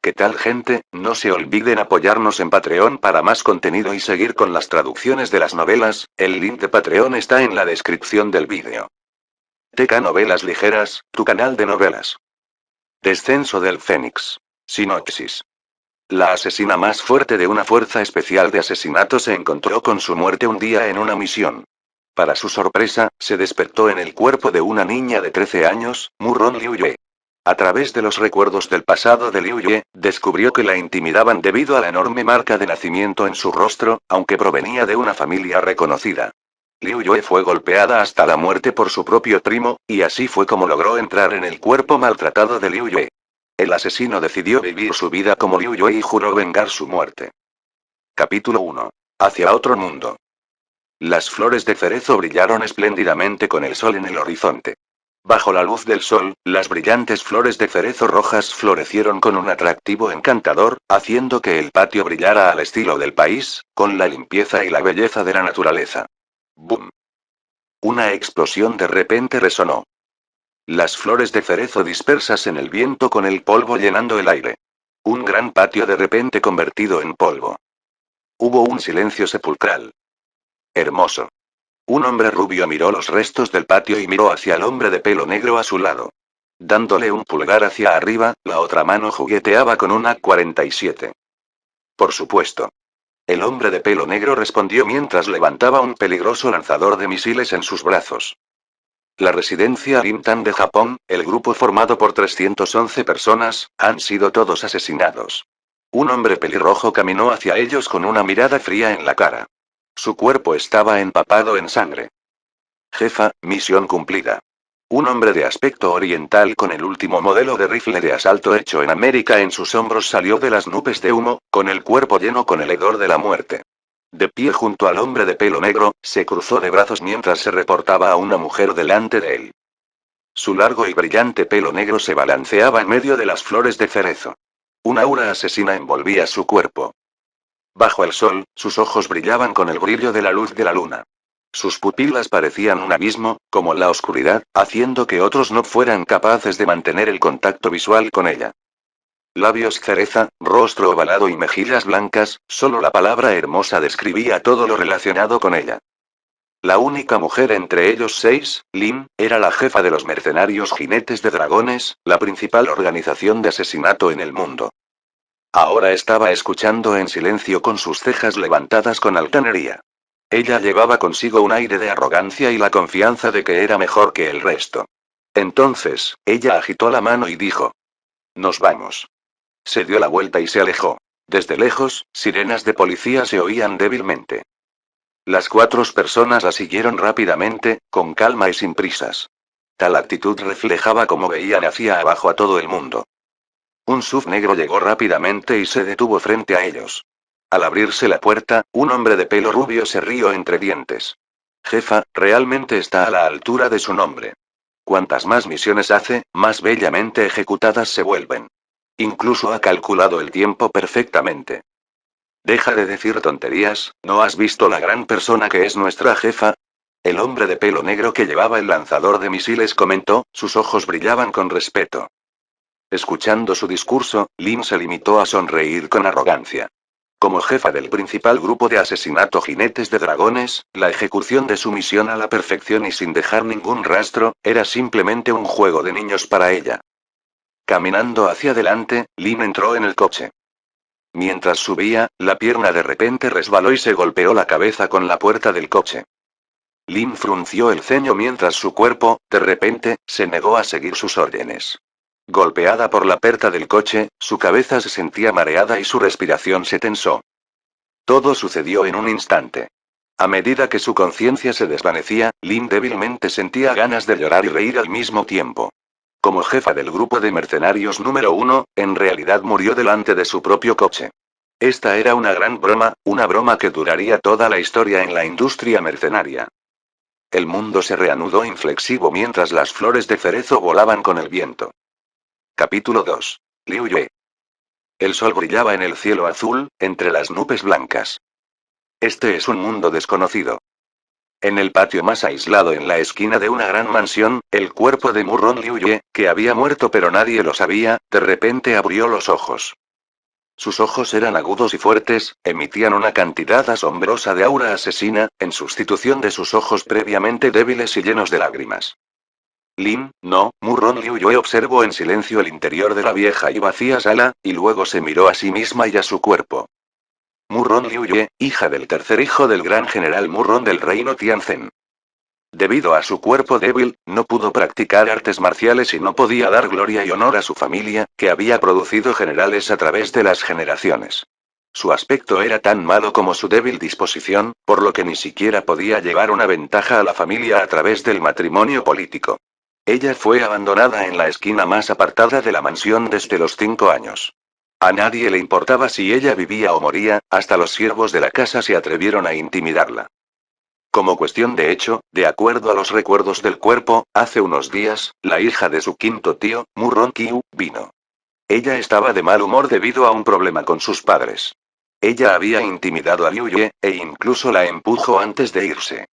¿Qué tal, gente? No se olviden apoyarnos en Patreon para más contenido y seguir con las traducciones de las novelas. El link de Patreon está en la descripción del vídeo. TK Novelas Ligeras, tu canal de novelas. Descenso del Fénix. Sinopsis. La asesina más fuerte de una fuerza especial de asesinato se encontró con su muerte un día en una misión. Para su sorpresa, se despertó en el cuerpo de una niña de 13 años, Murron Liu Yue. A través de los recuerdos del pasado de Liu Yue, descubrió que la intimidaban debido a la enorme marca de nacimiento en su rostro, aunque provenía de una familia reconocida. Liu Yue fue golpeada hasta la muerte por su propio primo, y así fue como logró entrar en el cuerpo maltratado de Liu Yue. El asesino decidió vivir su vida como Liu Yue y juró vengar su muerte. Capítulo 1. Hacia otro mundo. Las flores de cerezo brillaron espléndidamente con el sol en el horizonte. Bajo la luz del sol, las brillantes flores de cerezo rojas florecieron con un atractivo encantador, haciendo que el patio brillara al estilo del país, con la limpieza y la belleza de la naturaleza. ¡Bum! Una explosión de repente resonó. Las flores de cerezo dispersas en el viento con el polvo llenando el aire. Un gran patio de repente convertido en polvo. Hubo un silencio sepulcral. Hermoso. Un hombre rubio miró los restos del patio y miró hacia el hombre de pelo negro a su lado. Dándole un pulgar hacia arriba, la otra mano jugueteaba con una 47. Por supuesto. El hombre de pelo negro respondió mientras levantaba un peligroso lanzador de misiles en sus brazos. La residencia Rimtan de Japón, el grupo formado por 311 personas, han sido todos asesinados. Un hombre pelirrojo caminó hacia ellos con una mirada fría en la cara. Su cuerpo estaba empapado en sangre. Jefa, misión cumplida. Un hombre de aspecto oriental con el último modelo de rifle de asalto hecho en América en sus hombros salió de las nubes de humo, con el cuerpo lleno con el hedor de la muerte. De pie junto al hombre de pelo negro, se cruzó de brazos mientras se reportaba a una mujer delante de él. Su largo y brillante pelo negro se balanceaba en medio de las flores de cerezo. Un aura asesina envolvía su cuerpo. Bajo el sol, sus ojos brillaban con el brillo de la luz de la luna. Sus pupilas parecían un abismo, como la oscuridad, haciendo que otros no fueran capaces de mantener el contacto visual con ella. Labios cereza, rostro ovalado y mejillas blancas, solo la palabra hermosa describía todo lo relacionado con ella. La única mujer entre ellos 6, Lin, era la jefa de los mercenarios jinetes de dragones, la principal organización de asesinato en el mundo. Ahora estaba escuchando en silencio con sus cejas levantadas con altanería. Ella llevaba consigo un aire de arrogancia y la confianza de que era mejor que el resto. Entonces, ella agitó la mano y dijo: «Nos vamos». Se dio la vuelta y se alejó. Desde lejos, sirenas de policía se oían débilmente. Las 4 personas la siguieron rápidamente, con calma y sin prisas. Tal actitud reflejaba cómo veían hacia abajo a todo el mundo. Un SUV negro llegó rápidamente y se detuvo frente a ellos. Al abrirse la puerta, un hombre de pelo rubio se rió entre dientes. Jefa, realmente está a la altura de su nombre. Cuantas más misiones hace, más bellamente ejecutadas se vuelven. Incluso ha calculado el tiempo perfectamente. Deja de decir tonterías, ¿no has visto la gran persona que es nuestra jefa? El hombre de pelo negro que llevaba el lanzador de misiles comentó, sus ojos brillaban con respeto. Escuchando su discurso, Lin se limitó a sonreír con arrogancia. Como jefa del principal grupo de asesinato jinetes de dragones, la ejecución de su misión a la perfección y sin dejar ningún rastro, era simplemente un juego de niños para ella. Caminando hacia adelante, Lin entró en el coche. Mientras subía, la pierna de repente resbaló y se golpeó la cabeza con la puerta del coche. Lin frunció el ceño mientras su cuerpo, de repente, se negó a seguir sus órdenes. Golpeada por la puerta del coche, su cabeza se sentía mareada y su respiración se tensó. Todo sucedió en un instante. A medida que su conciencia se desvanecía, Lin débilmente sentía ganas de llorar y reír al mismo tiempo. Como jefa del grupo de mercenarios número 1, en realidad murió delante de su propio coche. Esta era una gran broma, una broma que duraría toda la historia en la industria mercenaria. El mundo se reanudó inflexivo mientras las flores de cerezo volaban con el viento. Capítulo 2. Liu Yue. El sol brillaba en el cielo azul, entre las nubes blancas. Este es un mundo desconocido. En el patio más aislado en la esquina de una gran mansión, el cuerpo de Murron Liu Yue, que había muerto pero nadie lo sabía, de repente abrió los ojos. Sus ojos eran agudos y fuertes, emitían una cantidad asombrosa de aura asesina, en sustitución de sus ojos previamente débiles y llenos de lágrimas. Lin, no, Murron Liuyue observó en silencio el interior de la vieja y vacía sala, y luego se miró a sí misma y a su cuerpo. Murron Liuyue, hija del tercer hijo del gran general Murron del reino Tianzhen. Debido a su cuerpo débil, no pudo practicar artes marciales y no podía dar gloria y honor a su familia, que había producido generales a través de las generaciones. Su aspecto era tan malo como su débil disposición, por lo que ni siquiera podía llevar una ventaja a la familia a través del matrimonio político. Ella fue abandonada en la esquina más apartada de la mansión desde los 5 años. A nadie le importaba si ella vivía o moría, hasta los siervos de la casa se atrevieron a intimidarla. Como cuestión de hecho, de acuerdo a los recuerdos del cuerpo, hace unos días, la hija de su quinto tío, Murron Qiu, vino. Ella estaba de mal humor debido a un problema con sus padres. Ella había intimidado a Liu Yue, e incluso la empujó antes de irse.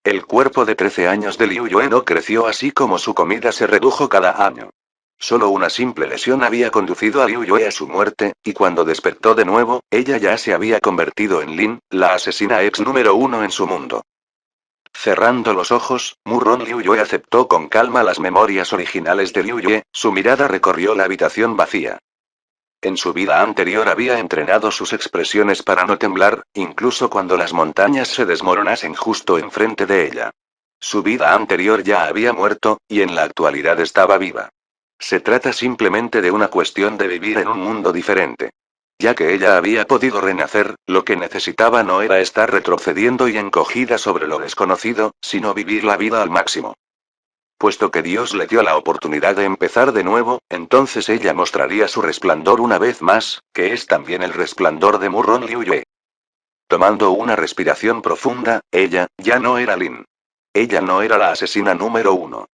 El cuerpo de 13 años de Liu Yue no creció así como su comida se redujo cada año. Solo una simple lesión había conducido a Liu Yue a su muerte, y cuando despertó de nuevo, ella ya se había convertido en Lin, la asesina ex número 1 en su mundo. Cerrando los ojos, Murron Liu Yue aceptó con calma las memorias originales de Liu Yue, su mirada recorrió la habitación vacía. En su vida anterior había entrenado sus expresiones para no temblar, incluso cuando las montañas se desmoronasen justo enfrente de ella. Su vida anterior ya había muerto, y en la actualidad estaba viva. Se trata simplemente de una cuestión de vivir en un mundo diferente. Ya que ella había podido renacer, lo que necesitaba no era estar retrocediendo y encogida sobre lo desconocido, sino vivir la vida al máximo. Puesto que Dios le dio la oportunidad de empezar de nuevo, entonces ella mostraría su resplandor una vez más, que es también el resplandor de Murron Liu Yue. Tomando una respiración profunda, ella, ya no era Lin. Ella no era la asesina número 1.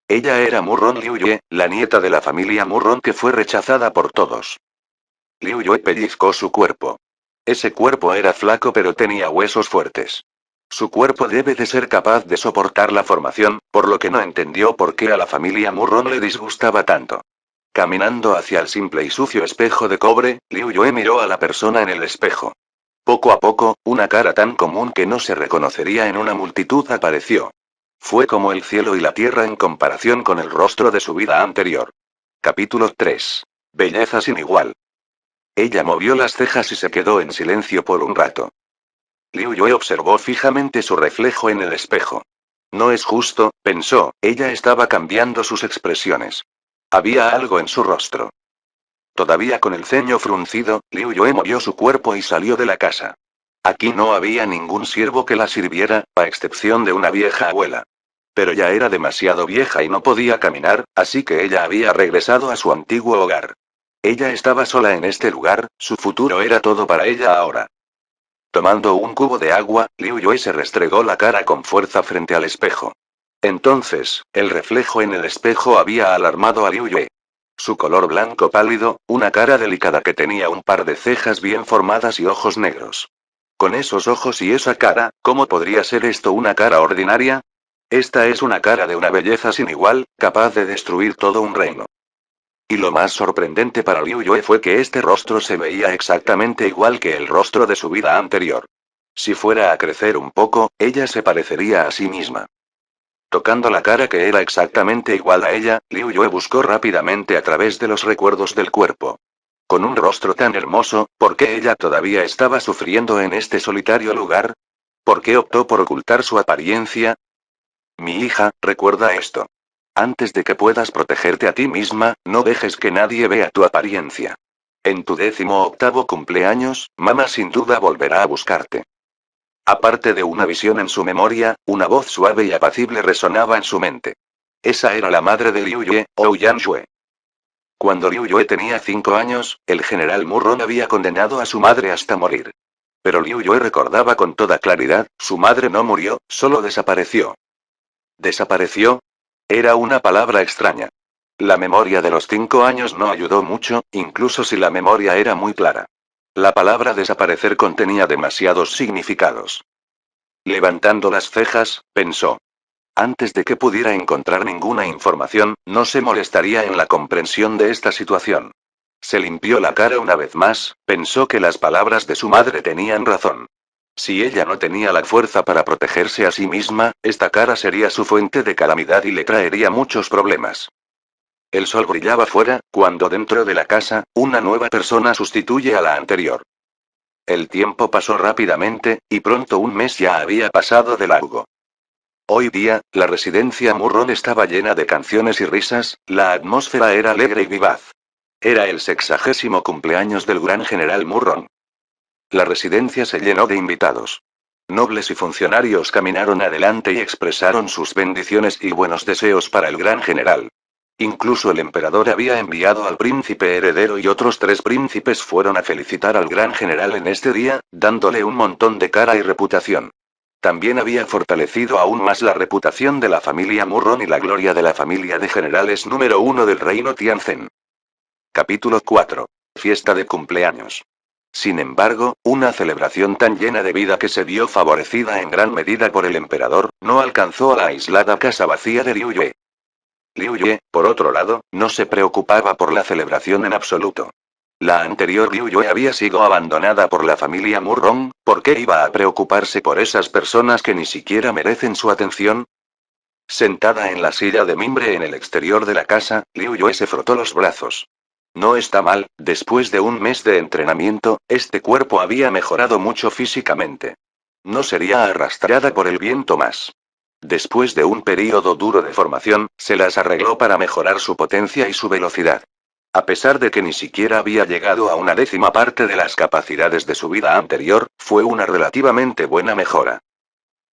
Ella era Murron Liu Yue, la nieta de la familia Murron que fue rechazada por todos. Liu Yue pellizcó su cuerpo. Ese cuerpo era flaco pero tenía huesos fuertes. Su cuerpo debe de ser capaz de soportar la formación, por lo que no entendió por qué a la familia Murron le disgustaba tanto. Caminando hacia el simple y sucio espejo de cobre, Liu Yue miró a la persona en el espejo. Poco a poco, una cara tan común que no se reconocería en una multitud apareció. Fue como el cielo y la tierra en comparación con el rostro de su vida anterior. Capítulo 3. Belleza sin igual. Ella movió las cejas y se quedó en silencio por un rato. Liu Yue observó fijamente su reflejo en el espejo. No es justo, pensó, ella estaba cambiando sus expresiones. Había algo en su rostro. Todavía con el ceño fruncido, Liu Yue movió su cuerpo y salió de la casa. Aquí no había ningún siervo que la sirviera, a excepción de una vieja abuela. Pero ya era demasiado vieja y no podía caminar, así que ella había regresado a su antiguo hogar. Ella estaba sola en este lugar, su futuro era todo para ella ahora. Tomando un cubo de agua, Liu Yue se restregó la cara con fuerza frente al espejo. Entonces, el reflejo en el espejo había alarmado a Liu Yue. Su color blanco pálido, una cara delicada que tenía un par de cejas bien formadas y ojos negros. Con esos ojos y esa cara, ¿cómo podría ser esto una cara ordinaria? Esta es una cara de una belleza sin igual, capaz de destruir todo un reino. Y lo más sorprendente para Liu Yue fue que este rostro se veía exactamente igual que el rostro de su vida anterior. Si fuera a crecer un poco, ella se parecería a sí misma. Tocando la cara que era exactamente igual a ella, Liu Yue buscó rápidamente a través de los recuerdos del cuerpo. Con un rostro tan hermoso, ¿por qué ella todavía estaba sufriendo en este solitario lugar? ¿Por qué optó por ocultar su apariencia? Mi hija, recuerda esto. Antes de que puedas protegerte a ti misma, no dejes que nadie vea tu apariencia. En tu 18º cumpleaños, mamá sin duda volverá a buscarte. Aparte de una visión en su memoria, una voz suave y apacible resonaba en su mente. Esa era la madre de Liu Yue, Ouyang Shue. Cuando Liu Yue tenía 5 años, el general Murron había condenado a su madre hasta morir. Pero Liu Yue recordaba con toda claridad, su madre no murió, solo desapareció. ¿Desapareció? Era una palabra extraña. La memoria de los 5 años no ayudó mucho, incluso si la memoria era muy clara. La palabra desaparecer contenía demasiados significados. Levantando las cejas, pensó. Antes de que pudiera encontrar ninguna información, no se molestaría en la comprensión de esta situación. Se limpió la cara una vez más, pensó que las palabras de su madre tenían razón. Si ella no tenía la fuerza para protegerse a sí misma, esta cara sería su fuente de calamidad y le traería muchos problemas. El sol brillaba fuera, cuando dentro de la casa, una nueva persona sustituye a la anterior. El tiempo pasó rápidamente, y pronto un mes ya había pasado de largo. Hoy día, la residencia Murron estaba llena de canciones y risas, la atmósfera era alegre y vivaz. Era el 60º cumpleaños del gran general Murron. La residencia se llenó de invitados. Nobles y funcionarios caminaron adelante y expresaron sus bendiciones y buenos deseos para el gran general. Incluso el emperador había enviado al príncipe heredero y otros 3 príncipes fueron a felicitar al gran general en este día, dándole un montón de cara y reputación. También había fortalecido aún más la reputación de la familia Murron y la gloria de la familia de generales número 1 del reino Tianzhen. Capítulo 4. Fiesta de cumpleaños. Sin embargo, una celebración tan llena de vida que se vio favorecida en gran medida por el emperador, no alcanzó a la aislada casa vacía de Liu Yue. Liu Yue, por otro lado, no se preocupaba por la celebración en absoluto. La anterior Liu Yue había sido abandonada por la familia Murron, ¿por qué iba a preocuparse por esas personas que ni siquiera merecen su atención? Sentada en la silla de mimbre en el exterior de la casa, Liu Yue se frotó los brazos. No está mal, después de un mes de entrenamiento, este cuerpo había mejorado mucho físicamente. No sería arrastrada por el viento más. Después de un período duro de formación, se las arregló para mejorar su potencia y su velocidad. A pesar de que ni siquiera había llegado a una 10ª parte de las capacidades de su vida anterior, fue una relativamente buena mejora.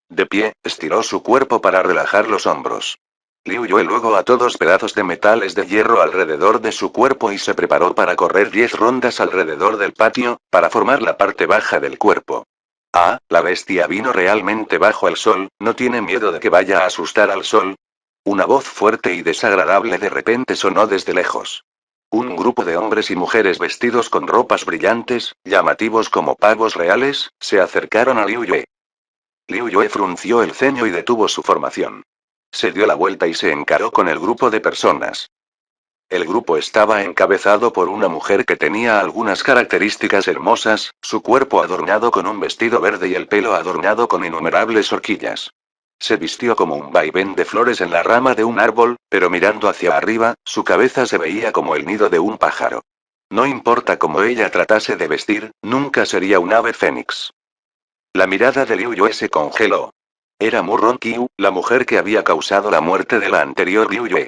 De pie, estiró su cuerpo para relajar los hombros. Liu Yue luego ató 2 pedazos de metales de hierro alrededor de su cuerpo y se preparó para correr 10 rondas alrededor del patio, para formar la parte baja del cuerpo. Ah, la bestia vino realmente bajo el sol, ¿no tiene miedo de que vaya a asustar al sol? Una voz fuerte y desagradable de repente sonó desde lejos. Un grupo de hombres y mujeres vestidos con ropas brillantes, llamativos como pavos reales, se acercaron a Liu Yue. Liu Yue frunció el ceño y detuvo su formación. Se dio la vuelta y se encaró con el grupo de personas. El grupo estaba encabezado por una mujer que tenía algunas características hermosas, su cuerpo adornado con un vestido verde y el pelo adornado con innumerables horquillas. Se vistió como un vaivén de flores en la rama de un árbol, pero mirando hacia arriba, su cabeza se veía como el nido de un pájaro. No importa cómo ella tratase de vestir, nunca sería un ave fénix. La mirada de Liu Yue se congeló. Era Murron Qiu, la mujer que había causado la muerte de la anterior Liu Yue.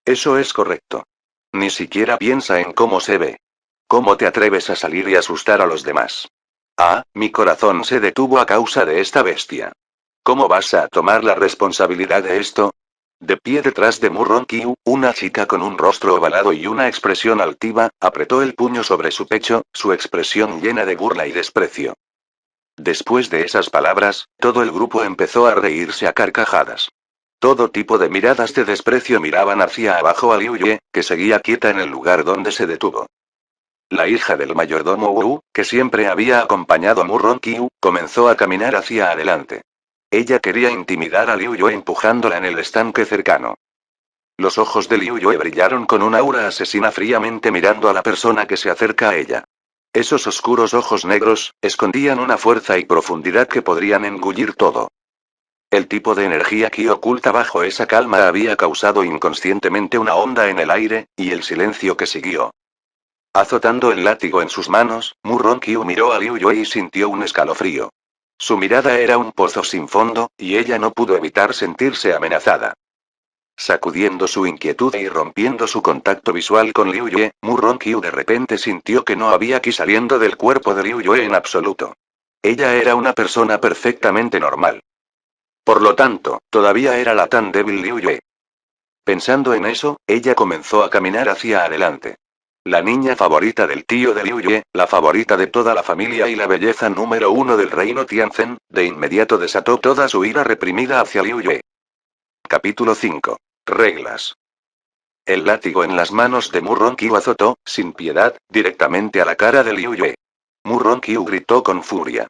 Eso es correcto. Ni siquiera piensa en cómo se ve. ¿Cómo te atreves a salir y asustar a los demás? Ah, mi corazón se detuvo a causa de esta bestia. ¿Cómo vas a tomar la responsabilidad de esto? De pie detrás de Murron Qiu, una chica con un rostro ovalado y una expresión altiva, apretó el puño sobre su pecho, su expresión llena de burla y desprecio. Después de esas palabras, todo el grupo empezó a reírse a carcajadas. Todo tipo de miradas de desprecio miraban hacia abajo a Liu Yue, que seguía quieta en el lugar donde se detuvo. La hija del mayordomo Wu, que siempre había acompañado a Murron Qiu, comenzó a caminar hacia adelante. Ella quería intimidar a Liu Yue empujándola en el estanque cercano. Los ojos de Liu Yue brillaron con una aura asesina fríamente mirando a la persona que se acerca a ella. Esos oscuros ojos negros, escondían una fuerza y profundidad que podrían engullir todo. El tipo de energía que oculta bajo esa calma había causado inconscientemente una onda en el aire, y el silencio que siguió. Azotando el látigo en sus manos, Murron Qiu miró a Liu Yue y sintió un escalofrío. Su mirada era un pozo sin fondo, y ella no pudo evitar sentirse amenazada. Sacudiendo su inquietud y rompiendo su contacto visual con Liu Yue, Murron Qiu de repente sintió que no había qi saliendo del cuerpo de Liu Yue en absoluto. Ella era una persona perfectamente normal. Por lo tanto, todavía era la tan débil Liu Yue. Pensando en eso, ella comenzó a caminar hacia adelante. La niña favorita del tío de Liu Yue, la favorita de toda la familia y la belleza número 1 del reino Tianzhen, de inmediato desató toda su ira reprimida hacia Liu Yue. Capítulo 5. Reglas. El látigo en las manos de Murron Qiu azotó, sin piedad, directamente a la cara de Liu Yue. Murron Qiu gritó con furia.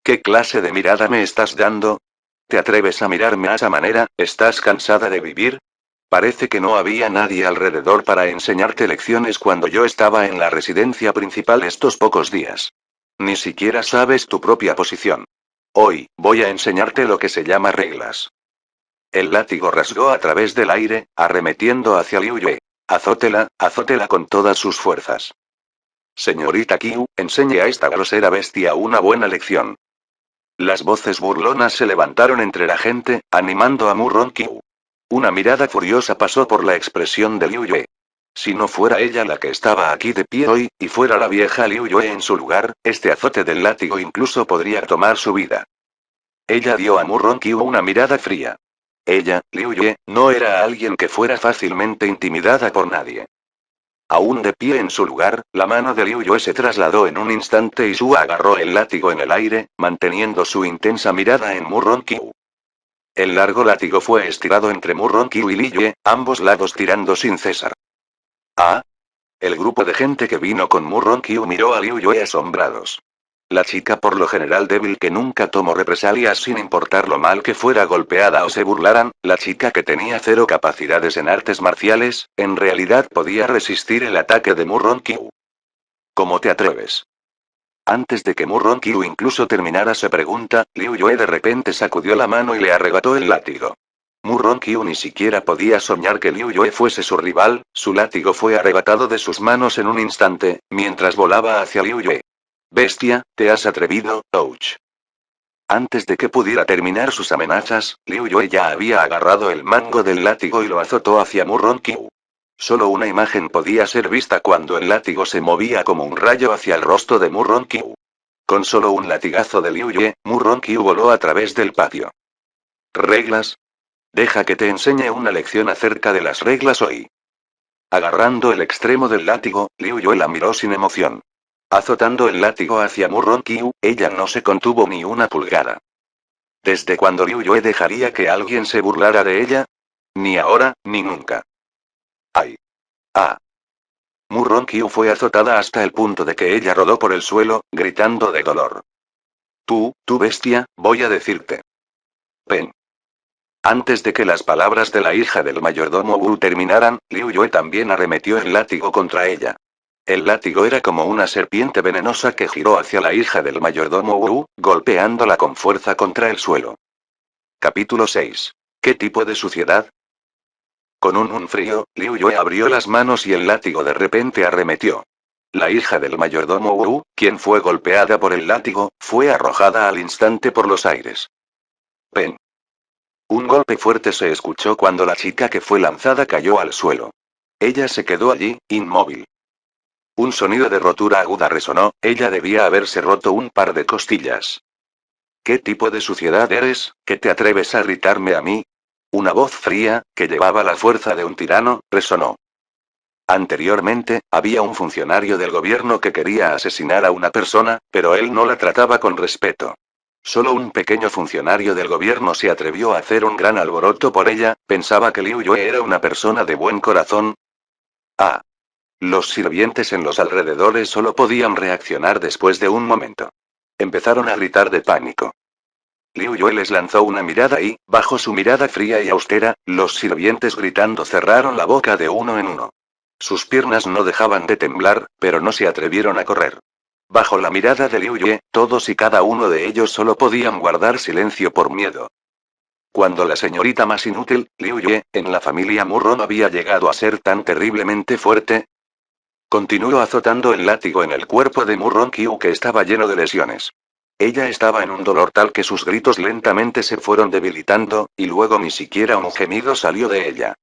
¿Qué clase de mirada me estás dando? ¿Te atreves a mirarme a esa manera? ¿Estás cansada de vivir? Parece que no había nadie alrededor para enseñarte lecciones cuando yo estaba en la residencia principal estos pocos días. Ni siquiera sabes tu propia posición. Hoy, voy a enseñarte lo que se llama reglas. El látigo rasgó a través del aire, arremetiendo hacia Liu Yue. Azótela con todas sus fuerzas. Señorita Qiu, enseñe a esta grosera bestia una buena lección. Las voces burlonas se levantaron entre la gente, animando a Murron Qiu. Una mirada furiosa pasó por la expresión de Liu Yue. Si no fuera ella la que estaba aquí de pie hoy, y fuera la vieja Liu Yue en su lugar, este azote del látigo incluso podría tomar su vida. Ella dio a Murron Qiu una mirada fría. Ella, Liu Yue, no era alguien que fuera fácilmente intimidada por nadie. Aún de pie en su lugar, la mano de Liu Yue se trasladó en un instante y Su agarró el látigo en el aire, manteniendo su intensa mirada en Murron Qiu. El largo látigo fue estirado entre Murron Qiu y Li Yue, ambos lados tirando sin cesar. Ah. El grupo de gente que vino con Murron Qiu miró a Liu Yue asombrados. La chica por lo general débil que nunca tomó represalias sin importar lo mal que fuera golpeada o se burlaran, la chica que tenía cero capacidades en artes marciales, en realidad podía resistir el ataque de Murron Qiu. ¿Cómo te atreves? Antes de que Murron Qiu incluso terminara su pregunta, Liu Yue de repente sacudió la mano y le arrebató el látigo. Murron Qiu ni siquiera podía soñar que Liu Yue fuese su rival, su látigo fue arrebatado de sus manos en un instante, mientras volaba hacia Liu Yue. Bestia, te has atrevido, ouch. Antes de que pudiera terminar sus amenazas, Liu Yue ya había agarrado el mango del látigo y lo azotó hacia Murron Qiu. Solo una imagen podía ser vista cuando el látigo se movía como un rayo hacia el rostro de Murron Qiu. Con solo un latigazo de Liu Yue, Murron Qiu voló a través del patio. ¿Reglas? Deja que te enseñe una lección acerca de las reglas hoy. Agarrando el extremo del látigo, Liu Yue la miró sin emoción. Azotando el látigo hacia Murron Qiu, ella no se contuvo ni una pulgada. ¿Desde cuándo Liu Yue dejaría que alguien se burlara de ella? Ni ahora, ni nunca. ¡Ay! ¡Ah! Murron Qiu fue azotada hasta el punto de que ella rodó por el suelo, gritando de dolor. Tú bestia, voy a decirte. Pen. Antes de que las palabras de la hija del mayordomo Wu terminaran, Liu Yue también arremetió el látigo contra ella. El látigo era como una serpiente venenosa que giró hacia la hija del mayordomo Wu, golpeándola con fuerza contra el suelo. Capítulo 6. ¿Qué tipo de suciedad? Con un frío, Liu Yue abrió las manos y el látigo de repente arremetió. La hija del mayordomo Wu, quien fue golpeada por el látigo, fue arrojada al instante por los aires. Pen. Un golpe fuerte se escuchó cuando la chica que fue lanzada cayó al suelo. Ella se quedó allí, inmóvil. Un sonido de rotura aguda resonó, ella debía haberse roto un par de costillas. ¿Qué tipo de suciedad eres, que te atreves a gritarme a mí? Una voz fría, que llevaba la fuerza de un tirano, resonó. Anteriormente, había un funcionario del gobierno que quería asesinar a una persona, pero él no la trataba con respeto. Solo un pequeño funcionario del gobierno se atrevió a hacer un gran alboroto por ella, pensaba que Liu Yue era una persona de buen corazón. Ah. Los sirvientes en los alrededores solo podían reaccionar después de un momento. Empezaron a gritar de pánico. Liu Yue les lanzó una mirada y, bajo su mirada fría y austera, los sirvientes gritando cerraron la boca de uno en uno. Sus piernas no dejaban de temblar, pero no se atrevieron a correr. Bajo la mirada de Liu Yue, todos y cada uno de ellos solo podían guardar silencio por miedo. Cuando la señorita más inútil, Liu Yue, en la familia Murron había llegado a ser tan terriblemente fuerte. Continuó azotando el látigo en el cuerpo de Murron Qiu que estaba lleno de lesiones. Ella estaba en un dolor tal que sus gritos lentamente se fueron debilitando, y luego ni siquiera un gemido salió de ella.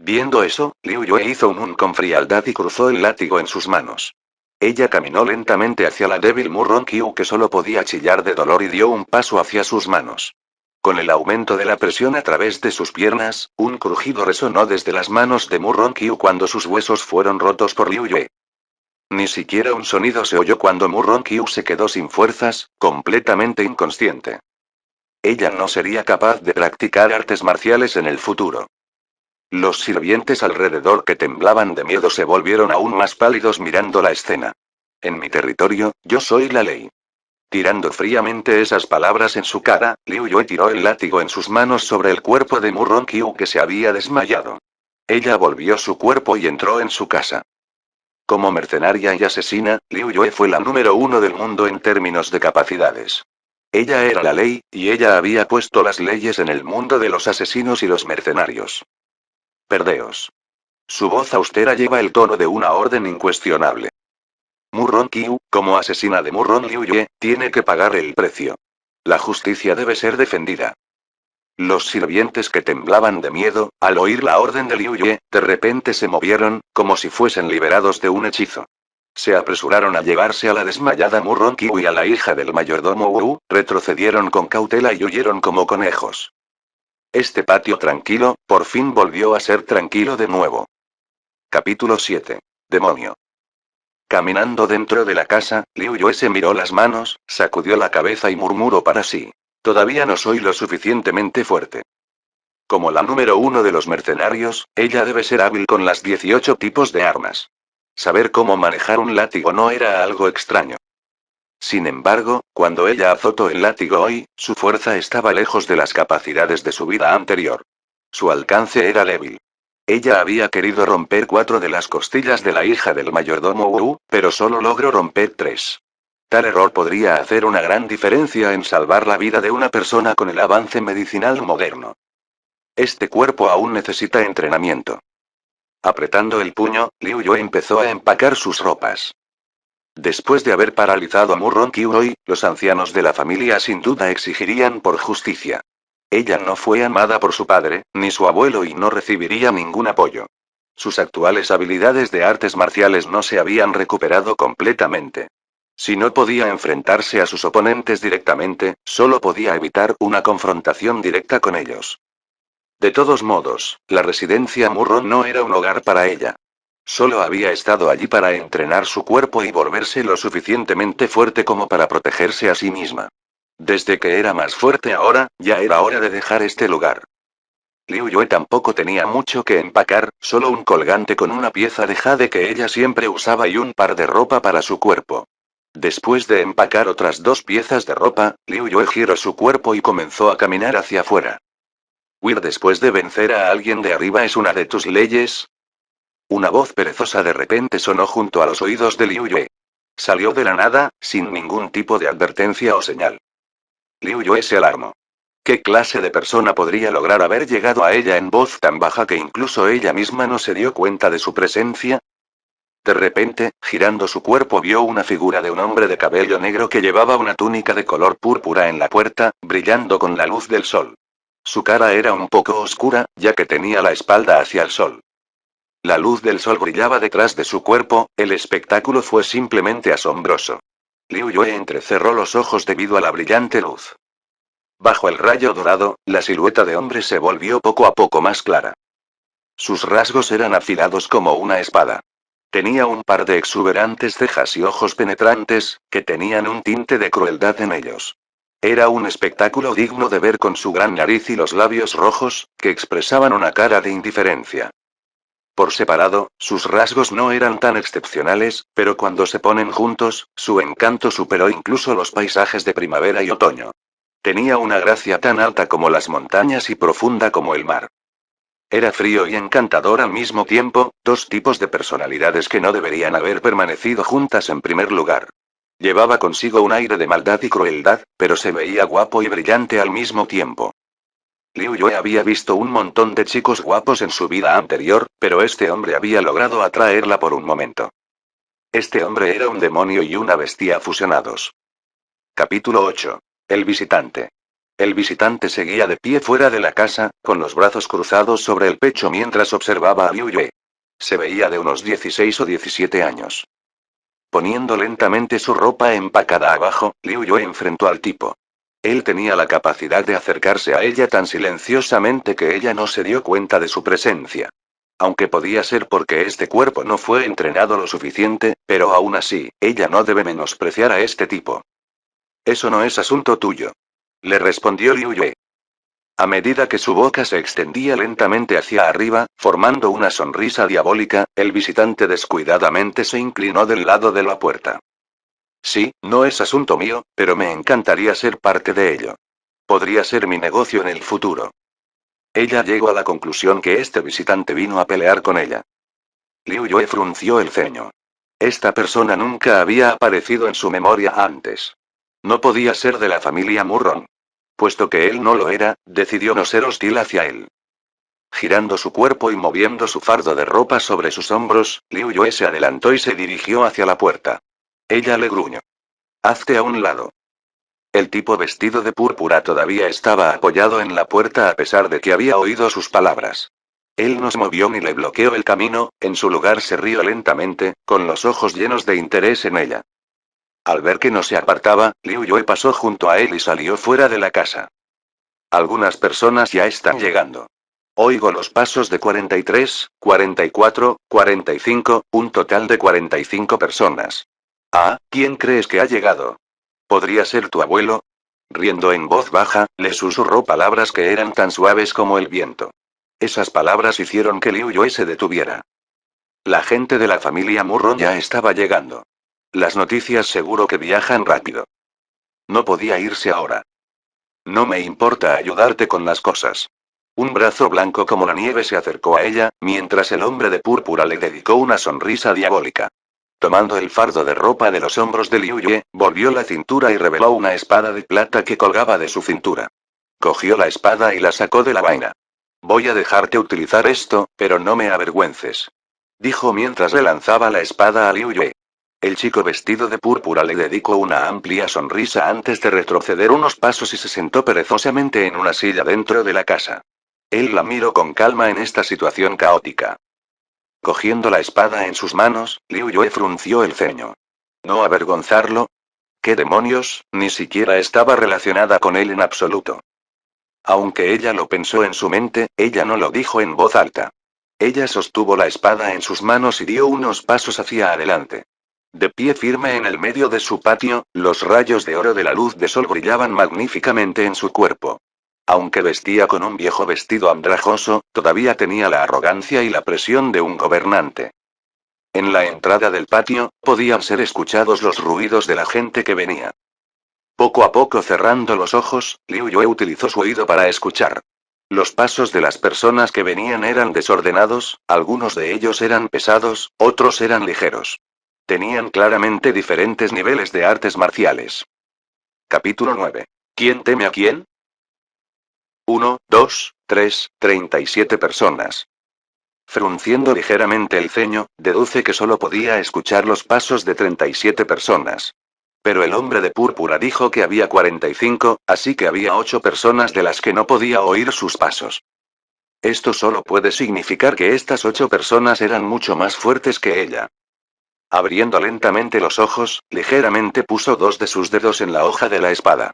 Viendo eso, Liu Yue hizo un con frialdad y cruzó el látigo en sus manos. Ella caminó lentamente hacia la débil Murron Qiu que solo podía chillar de dolor y dio un paso hacia sus manos. Con el aumento de la presión a través de sus piernas, un crujido resonó desde las manos de Murron Qiu cuando sus huesos fueron rotos por Liu Yue. Ni siquiera un sonido se oyó cuando Murron Qiu se quedó sin fuerzas, completamente inconsciente. Ella no sería capaz de practicar artes marciales en el futuro. Los sirvientes alrededor que temblaban de miedo se volvieron aún más pálidos mirando la escena. En mi territorio, yo soy la ley. Tirando fríamente esas palabras en su cara, Liu Yue tiró el látigo en sus manos sobre el cuerpo de Murron Qiu que se había desmayado. ella volvió su cuerpo y entró en su casa. Como mercenaria y asesina, Liu Yue fue la número uno del mundo en términos de capacidades. Ella era la ley, y ella había puesto las leyes en el mundo de los asesinos y los mercenarios. Perdeos. Su voz austera lleva el tono de una orden incuestionable. Murron Qiu, como asesina de Murron Liu Yue, tiene que pagar el precio. La justicia debe ser defendida. Los sirvientes que temblaban de miedo, al oír la orden de Liu Yue, de repente se movieron, como si fuesen liberados de un hechizo. Se apresuraron a llevarse a la desmayada Murron Qiu y a la hija del mayordomo Wu, retrocedieron con cautela y huyeron como conejos. Este patio tranquilo, por fin volvió a ser tranquilo de nuevo. Capítulo 7. Demonio. Caminando dentro de la casa, Liu Yue se miró las manos, sacudió la cabeza y murmuró para sí. Todavía no soy lo suficientemente fuerte. Como la número uno de los mercenarios, ella debe ser hábil con las 18 tipos de armas. Saber cómo manejar un látigo no era algo extraño. Sin embargo, cuando ella azotó el látigo hoy, su fuerza estaba lejos de las capacidades de su vida anterior. Su alcance era débil. Ella había querido romper 4 de las costillas de la hija del mayordomo Wu, pero solo logró romper 3. Tal error podría hacer una gran diferencia en salvar la vida de una persona con el avance medicinal moderno. Este cuerpo aún necesita entrenamiento. Apretando el puño, Liu Yue empezó a empacar sus ropas. Después de haber paralizado a Murron Qiu hoy, los ancianos de la familia sin duda exigirían por justicia. Ella no fue amada por su padre, ni su abuelo y no recibiría ningún apoyo. Sus actuales habilidades de artes marciales no se habían recuperado completamente. Si no podía enfrentarse a sus oponentes directamente, solo podía evitar una confrontación directa con ellos. De todos modos, la residencia Murron no era un hogar para ella. Solo había estado allí para entrenar su cuerpo y volverse lo suficientemente fuerte como para protegerse a sí misma. Desde que era más fuerte ahora, ya era hora de dejar este lugar. Liu Yue tampoco tenía mucho que empacar, solo un colgante con una pieza de jade que ella siempre usaba y un par de ropa para su cuerpo. Después de empacar otras 2 piezas de ropa, Liu Yue giró su cuerpo y comenzó a caminar hacia afuera. ¿Huir después de vencer a alguien de arriba es una de tus leyes? Una voz perezosa de repente sonó junto a los oídos de Liu Yue. Salió de la nada, sin ningún tipo de advertencia o señal. Liu Yue se alarmó. ¿Qué clase de persona podría lograr haber llegado a ella en voz tan baja que incluso ella misma no se dio cuenta de su presencia? De repente, girando su cuerpo vio una figura de un hombre de cabello negro que llevaba una túnica de color púrpura en la puerta, brillando con la luz del sol. Su cara era un poco oscura, ya que tenía la espalda hacia el sol. La luz del sol brillaba detrás de su cuerpo, el espectáculo fue simplemente asombroso. Liu Yue entrecerró los ojos debido a la brillante luz. Bajo el rayo dorado, la silueta de hombre se volvió poco a poco más clara. Sus rasgos eran afilados como una espada. Tenía un par de exuberantes cejas y ojos penetrantes, que tenían un tinte de crueldad en ellos. Era un espectáculo digno de ver con su gran nariz y los labios rojos, que expresaban una cara de indiferencia. Por separado, sus rasgos no eran tan excepcionales, pero cuando se ponen juntos, su encanto superó incluso los paisajes de primavera y otoño. Tenía una gracia tan alta como las montañas y profunda como el mar. Era frío y encantador al mismo tiempo, 2 tipos de personalidades que no deberían haber permanecido juntas en primer lugar. Llevaba consigo un aire de maldad y crueldad, pero se veía guapo y brillante al mismo tiempo. Liu Yue había visto un montón de chicos guapos en su vida anterior, pero este hombre había logrado atraerla por un momento. Este hombre era un demonio y una bestia fusionados. Capítulo 8. El visitante. El visitante seguía de pie fuera de la casa, con los brazos cruzados sobre el pecho mientras observaba a Liu Yue. Se veía de unos 16 o 17 años. Poniendo lentamente su ropa empacada abajo, Liu Yue enfrentó al tipo. Él tenía la capacidad de acercarse a ella tan silenciosamente que ella no se dio cuenta de su presencia. Aunque podía ser porque este cuerpo no fue entrenado lo suficiente, pero aún así, ella no debe menospreciar a este tipo. Eso no es asunto tuyo. Le respondió Liu Yue. A medida que su boca se extendía lentamente hacia arriba, formando una sonrisa diabólica, el visitante descuidadamente se inclinó del lado de la puerta. Sí, no es asunto mío, pero me encantaría ser parte de ello. Podría ser mi negocio en el futuro. Ella llegó a la conclusión que este visitante vino a pelear con ella. Liu Yue frunció el ceño. Esta persona nunca había aparecido en su memoria antes. No podía ser de la familia Murron. Puesto que él no lo era, decidió no ser hostil hacia él. Girando su cuerpo y moviendo su fardo de ropa sobre sus hombros, Liu Yue se adelantó y se dirigió hacia la puerta. Ella le gruñó. «Hazte a un lado». El tipo vestido de púrpura todavía estaba apoyado en la puerta a pesar de que había oído sus palabras. Él no se movió ni le bloqueó el camino, en su lugar se rió lentamente, con los ojos llenos de interés en ella. Al ver que no se apartaba, Liu Yue pasó junto a él y salió fuera de la casa. Algunas personas ya están llegando. Oigo los pasos de 43, 44, 45, un total de 45 personas. Ah, ¿quién crees que ha llegado? ¿Podría ser tu abuelo? Riendo en voz baja, le susurró palabras que eran tan suaves como el viento. Esas palabras hicieron que Liu Yue se detuviera. La gente de la familia Murron ya estaba llegando. Las noticias seguro que viajan rápido. No podía irse ahora. No me importa ayudarte con las cosas. Un brazo blanco como la nieve se acercó a ella, mientras el hombre de púrpura le dedicó una sonrisa diabólica. Tomando el fardo de ropa de los hombros de Liu Yue, volvió la cintura y reveló una espada de plata que colgaba de su cintura. Cogió la espada y la sacó de la vaina. Voy a dejarte utilizar esto, pero no me avergüences. Dijo mientras le lanzaba la espada a Liu Yue. El chico vestido de púrpura le dedicó una amplia sonrisa antes de retroceder unos pasos y se sentó perezosamente en una silla dentro de la casa. Él la miró con calma en esta situación caótica. Cogiendo la espada en sus manos, Liu Yue frunció el ceño. ¿No avergonzarlo? ¿Qué demonios? Ni siquiera estaba relacionada con él en absoluto. Aunque ella lo pensó en su mente, ella no lo dijo en voz alta. Ella sostuvo la espada en sus manos y dio unos pasos hacia adelante. De pie firme en el medio de su patio, los rayos de oro de la luz de sol brillaban magníficamente en su cuerpo. Aunque vestía con un viejo vestido andrajoso, todavía tenía la arrogancia y la presión de un gobernante. En la entrada del patio, podían ser escuchados los ruidos de la gente que venía. Poco a poco cerrando los ojos, Liu Yue utilizó su oído para escuchar. Los pasos de las personas que venían eran desordenados, algunos de ellos eran pesados, otros eran ligeros. Tenían claramente diferentes niveles de artes marciales. Capítulo 9. ¿Quién teme a quién? 1, 2, 3, 37 personas. Frunciendo ligeramente el ceño, deduce que solo podía escuchar los pasos de 37 personas. Pero el hombre de púrpura dijo que había 45, así que había 8 personas de las que no podía oír sus pasos. Esto solo puede significar que estas 8 personas eran mucho más fuertes que ella. Abriendo lentamente los ojos, ligeramente puso 2 de sus dedos en la hoja de la espada.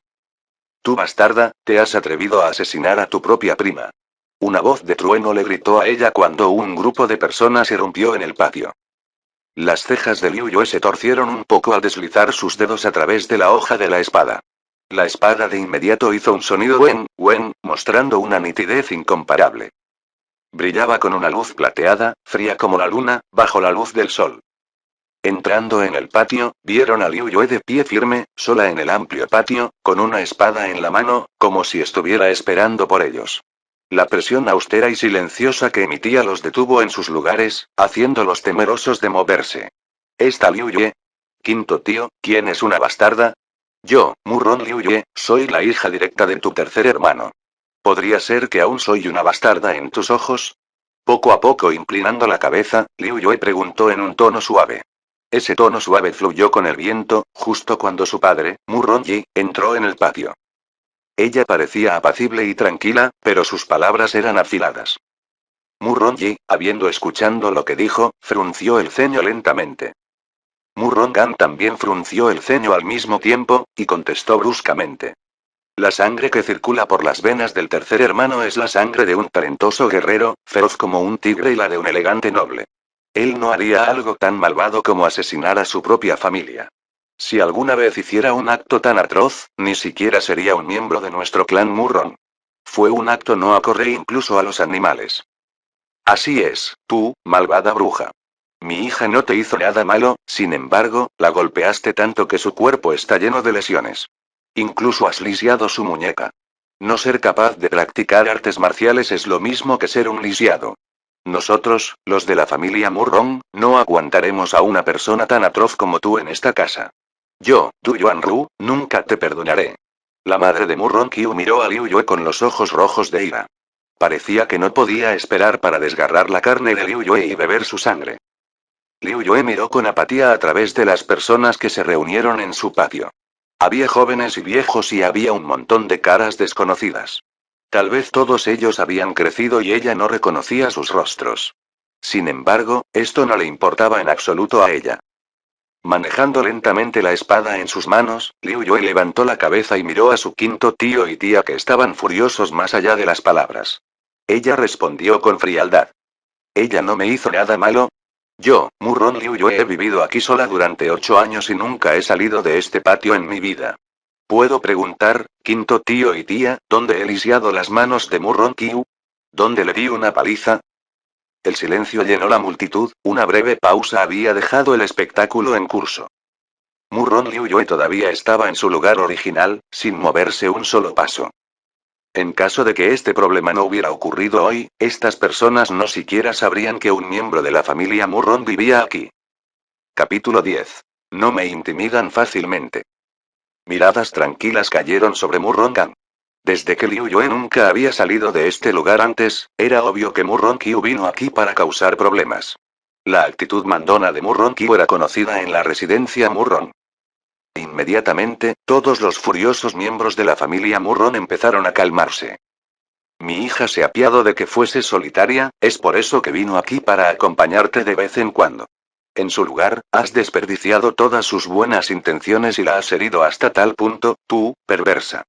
Tú bastarda, te has atrevido a asesinar a tu propia prima. Una voz de trueno le gritó a ella cuando un grupo de personas irrumpió en el patio. Las cejas de Liu Yue se torcieron un poco al deslizar sus dedos a través de la hoja de la espada. La espada de inmediato hizo un sonido wen, wen, mostrando una nitidez incomparable. Brillaba con una luz plateada, fría como la luna, bajo la luz del sol. Entrando en el patio, vieron a Liu Yue de pie firme, sola en el amplio patio, con una espada en la mano, como si estuviera esperando por ellos. La presión austera y silenciosa que emitía los detuvo en sus lugares, haciéndolos temerosos de moverse. ¿Esta Liu Yue? Quinto tío, ¿quién es una bastarda? Yo, Murron Liu Yue, soy la hija directa de tu tercer hermano. ¿Podría ser que aún soy una bastarda en tus ojos? Poco a poco inclinando la cabeza, Liu Yue preguntó en un tono suave. Ese tono suave fluyó con el viento, justo cuando su padre, Murron Yi, entró en el patio. Ella parecía apacible y tranquila, pero sus palabras eran afiladas. Murron Yi, habiendo escuchado lo que dijo, frunció el ceño lentamente. Murron Gan también frunció el ceño al mismo tiempo, y contestó bruscamente. La sangre que circula por las venas del tercer hermano es la sangre de un talentoso guerrero, feroz como un tigre y la de un elegante noble. Él no haría algo tan malvado como asesinar a su propia familia. Si alguna vez hiciera un acto tan atroz, ni siquiera sería un miembro de nuestro clan Murron. Fue un acto no acorde incluso a los animales. Así es, tú, malvada bruja. Mi hija no te hizo nada malo, sin embargo, la golpeaste tanto que su cuerpo está lleno de lesiones. Incluso has lisiado su muñeca. No ser capaz de practicar artes marciales es lo mismo que ser un lisiado. Nosotros, los de la familia Murrong, no aguantaremos a una persona tan atroz como tú en esta casa. Yo, Tu Yuanru, nunca te perdonaré. La madre de Murrong Qiu miró a Liu Yue con los ojos rojos de ira. Parecía que no podía esperar para desgarrar la carne de Liu Yue y beber su sangre. Liu Yue miró con apatía a través de las personas que se reunieron en su patio. Había jóvenes y viejos y había un montón de caras desconocidas. Tal vez todos ellos habían crecido y ella no reconocía sus rostros. Sin embargo, esto no le importaba en absoluto a ella. Manejando lentamente la espada en sus manos, Liu Yue levantó la cabeza y miró a su quinto tío y tía que estaban furiosos más allá de las palabras. Ella respondió con frialdad. Ella no me hizo nada malo. Yo, Murron Liu Yue, he vivido aquí sola durante 8 años y nunca he salido de este patio en mi vida. ¿Puedo preguntar, quinto tío y tía, dónde he lisiado las manos de Murron Qiu? ¿Dónde le di una paliza? El silencio llenó la multitud, una breve pausa había dejado el espectáculo en curso. Murron Liu Yue todavía estaba en su lugar original, sin moverse un solo paso. En caso de que este problema no hubiera ocurrido hoy, estas personas no siquiera sabrían que un miembro de la familia Murron vivía aquí. Capítulo 10. No me intimidan fácilmente. Miradas tranquilas cayeron sobre Murron Gang. Desde que Liu Yue nunca había salido de este lugar antes, era obvio que Murron Qiu vino aquí para causar problemas. La actitud mandona de Murron Qiu era conocida en la residencia Murron. Inmediatamente, todos los furiosos miembros de la familia Murron empezaron a calmarse. Mi hija se apiado de que fuese solitaria, es por eso que vino aquí para acompañarte de vez en cuando. En su lugar, has desperdiciado todas sus buenas intenciones y la has herido hasta tal punto, tú, perversa.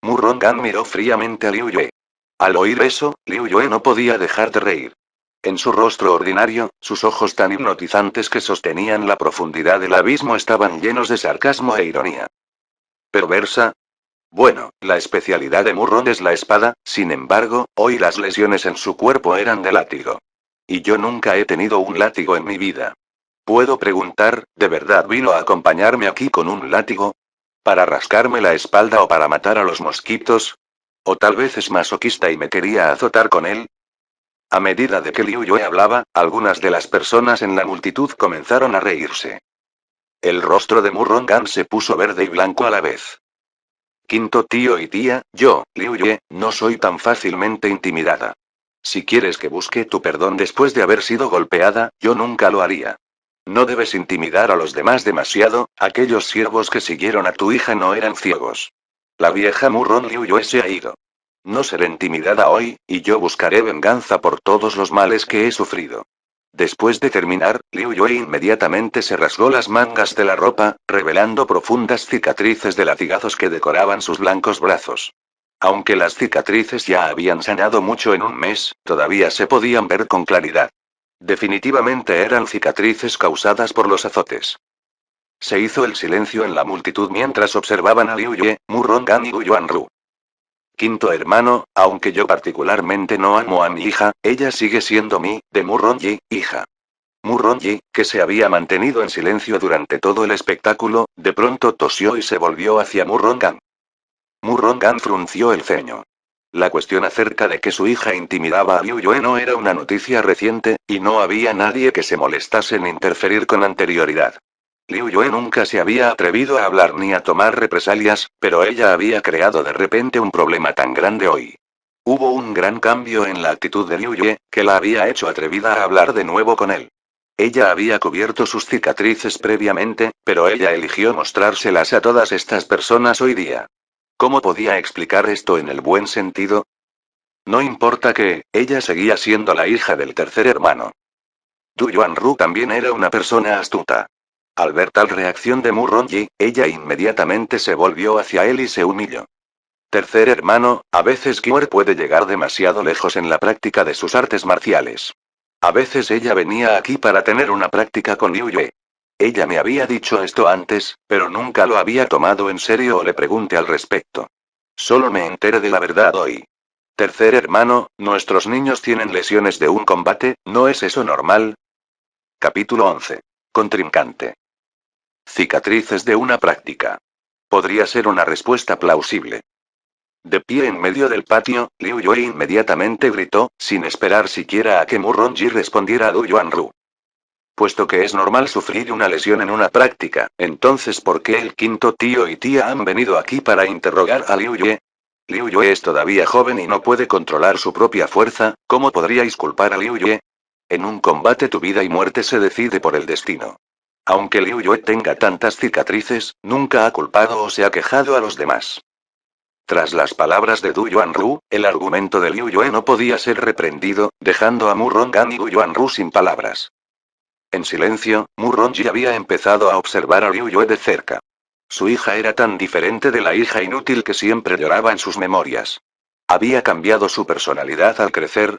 Murron Gan miró fríamente a Liu Yue. Al oír eso, Liu Yue no podía dejar de reír. En su rostro ordinario, sus ojos tan hipnotizantes que sostenían la profundidad del abismo estaban llenos de sarcasmo e ironía. ¿Perversa? Bueno, la especialidad de Murron es la espada, sin embargo, hoy las lesiones en su cuerpo eran de látigo. Y yo nunca he tenido un látigo en mi vida. ¿Puedo preguntar, de verdad vino a acompañarme aquí con un látigo? ¿Para rascarme la espalda o para matar a los mosquitos? ¿O tal vez es masoquista y me quería azotar con él? A medida de que Liu Yue hablaba, algunas de las personas en la multitud comenzaron a reírse. El rostro de Murron Gan se puso verde y blanco a la vez. Quinto tío y tía, yo, Liu Yue, no soy tan fácilmente intimidada. Si quieres que busque tu perdón después de haber sido golpeada, yo nunca lo haría. No debes intimidar a los demás demasiado, aquellos siervos que siguieron a tu hija no eran ciegos. La vieja Murron Liu Yue se ha ido. No seré intimidada hoy, y yo buscaré venganza por todos los males que he sufrido. Después de terminar, Liu Yue inmediatamente se rasgó las mangas de la ropa, revelando profundas cicatrices de latigazos que decoraban sus blancos brazos. Aunque las cicatrices ya habían sanado mucho en un mes, todavía se podían ver con claridad. Definitivamente eran cicatrices causadas por los azotes. Se hizo el silencio en la multitud mientras observaban a Liu Yue, Murron Gan y Gu Yuanru. Quinto hermano, aunque yo particularmente no amo a mi hija, ella sigue siendo de Murron Yi, hija. Murron Yi, que se había mantenido en silencio durante todo el espectáculo, de pronto tosió y se volvió hacia Murron Gan. Murron Gan frunció el ceño. La cuestión acerca de que su hija intimidaba a Liu Yue no era una noticia reciente, y no había nadie que se molestase en interferir con anterioridad. Liu Yue nunca se había atrevido a hablar ni a tomar represalias, pero ella había creado de repente un problema tan grande hoy. Hubo un gran cambio en la actitud de Liu Yue, que la había hecho atrevida a hablar de nuevo con él. Ella había cubierto sus cicatrices previamente, pero ella eligió mostrárselas a todas estas personas hoy día. ¿Cómo podía explicar esto en el buen sentido? No importa que, ella seguía siendo la hija del tercer hermano. Du Yuanru también era una persona astuta. Al ver tal reacción de Murron Yi, ella inmediatamente se volvió hacia él y se humilló. Tercer hermano, a veces Kiwer puede llegar demasiado lejos en la práctica de sus artes marciales. A veces ella venía aquí para tener una práctica con Liu Yue. Ella me había dicho esto antes, pero nunca lo había tomado en serio o le pregunté al respecto. Solo me enteré de la verdad hoy. Tercer hermano, nuestros niños tienen lesiones de un combate, ¿no es eso normal? Capítulo 11. Contrincante. Cicatrices de una práctica. Podría ser una respuesta plausible. De pie en medio del patio, Liu Yue inmediatamente gritó, sin esperar siquiera a que Mu Rongji respondiera a Du Yuanru. Puesto que es normal sufrir una lesión en una práctica, entonces ¿por qué el quinto tío y tía han venido aquí para interrogar a Liu Yue? Liu Yue es todavía joven y no puede controlar su propia fuerza, ¿cómo podríais culpar a Liu Yue? En un combate tu vida y muerte se decide por el destino. Aunque Liu Yue tenga tantas cicatrices, nunca ha culpado o se ha quejado a los demás. Tras las palabras de Du Yuanru, el argumento de Liu Yue no podía ser reprendido, dejando a Mu Rongan y Du Yuanru sin palabras. En silencio, Mu Rongji había empezado a observar a Liu Yue de cerca. Su hija era tan diferente de la hija inútil que siempre lloraba en sus memorias. ¿Había cambiado su personalidad al crecer?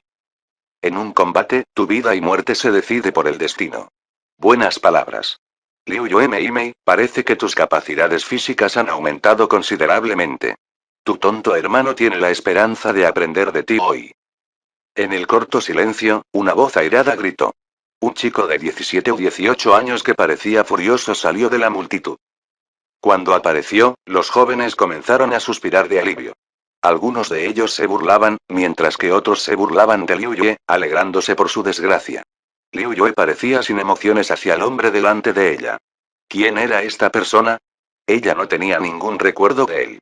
En un combate, tu vida y muerte se decide por el destino. Buenas palabras. Liu Yue Meimei, parece que tus capacidades físicas han aumentado considerablemente. Tu tonto hermano tiene la esperanza de aprender de ti hoy. En el corto silencio, una voz airada gritó. Un chico de 17 o 18 años que parecía furioso salió de la multitud. Cuando apareció, los jóvenes comenzaron a suspirar de alivio. Algunos de ellos se burlaban, mientras que otros se burlaban de Liu Yue, alegrándose por su desgracia. Liu Yue parecía sin emociones hacia el hombre delante de ella. ¿Quién era esta persona? Ella no tenía ningún recuerdo de él.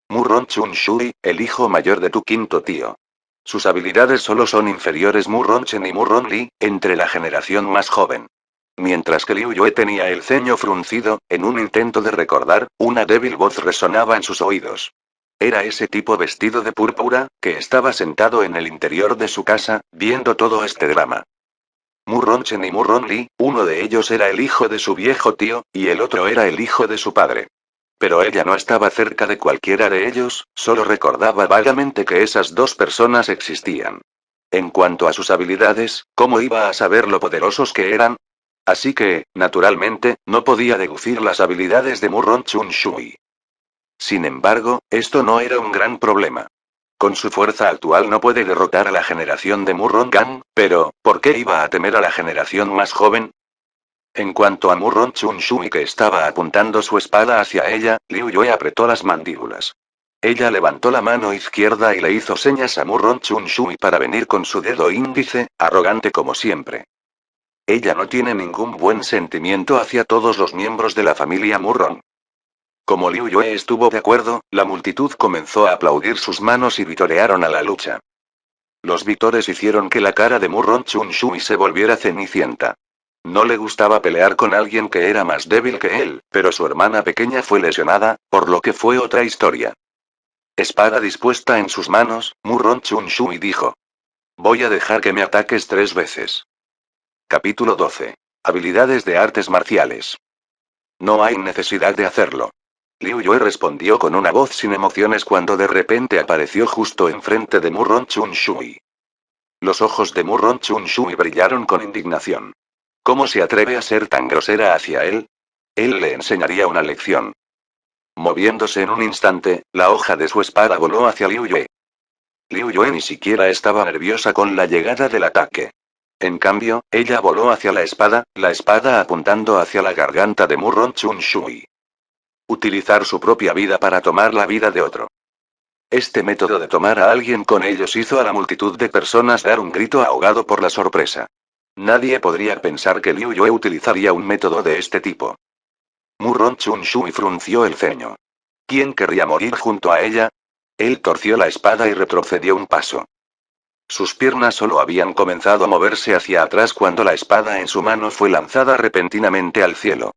Mu Ronchun Shui, el hijo mayor de tu quinto tío. Sus habilidades solo son inferiores Mu Ronchen y Mu Ronli, entre la generación más joven. Mientras que Liu Yue tenía el ceño fruncido, en un intento de recordar, una débil voz resonaba en sus oídos. Era ese tipo vestido de púrpura, que estaba sentado en el interior de su casa, viendo todo este drama. Mu Ronchen y Mu Ronli, uno de ellos era el hijo de su viejo tío, y el otro era el hijo de su padre. Pero ella no estaba cerca de cualquiera de ellos, solo recordaba vagamente que esas dos personas existían. En cuanto a sus habilidades, ¿cómo iba a saber lo poderosos que eran? Así que, naturalmente, no podía deducir las habilidades de Mu Ronchun Shui. Sin embargo, esto no era un gran problema. Con su fuerza actual no puede derrotar a la generación de Mu Rongan, pero, ¿por qué iba a temer a la generación más joven? En cuanto a Mu Ronchun Shui que estaba apuntando su espada hacia ella, Liu Yue apretó las mandíbulas. Ella levantó la mano izquierda y le hizo señas a Mu Ronchun Shui para venir con su dedo índice, arrogante como siempre. Ella no tiene ningún buen sentimiento hacia todos los miembros de la familia Mu Ron. Como Liu Yue estuvo de acuerdo, la multitud comenzó a aplaudir sus manos y vitorearon a la lucha. Los vítores hicieron que la cara de Mu Ronchun Shui se volviera cenicienta. No le gustaba pelear con alguien que era más débil que él, pero su hermana pequeña fue lesionada, por lo que fue otra historia. Espada dispuesta en sus manos, Mu Ronchun Shui dijo. Voy a dejar que me ataques 3 veces. Capítulo 12. Habilidades de artes marciales. No hay necesidad de hacerlo. Liu Yue respondió con una voz sin emociones cuando de repente apareció justo enfrente de Mu Ronchun Shui. Los ojos de Mu Ronchun Shui brillaron con indignación. ¿Cómo se atreve a ser tan grosera hacia él? Él le enseñaría una lección. Moviéndose en un instante, la hoja de su espada voló hacia Liu Yue. Liu Yue ni siquiera estaba nerviosa con la llegada del ataque. En cambio, ella voló hacia la espada apuntando hacia la garganta de Mu Ronchun Shui. Utilizar su propia vida para tomar la vida de otro. Este método de tomar a alguien con ellos hizo a la multitud de personas dar un grito ahogado por la sorpresa. Nadie podría pensar que Liu Yue utilizaría un método de este tipo. Mu Ronchun Shui frunció el ceño. ¿Quién querría morir junto a ella? Él torció la espada y retrocedió un paso. Sus piernas solo habían comenzado a moverse hacia atrás cuando la espada en su mano fue lanzada repentinamente al cielo.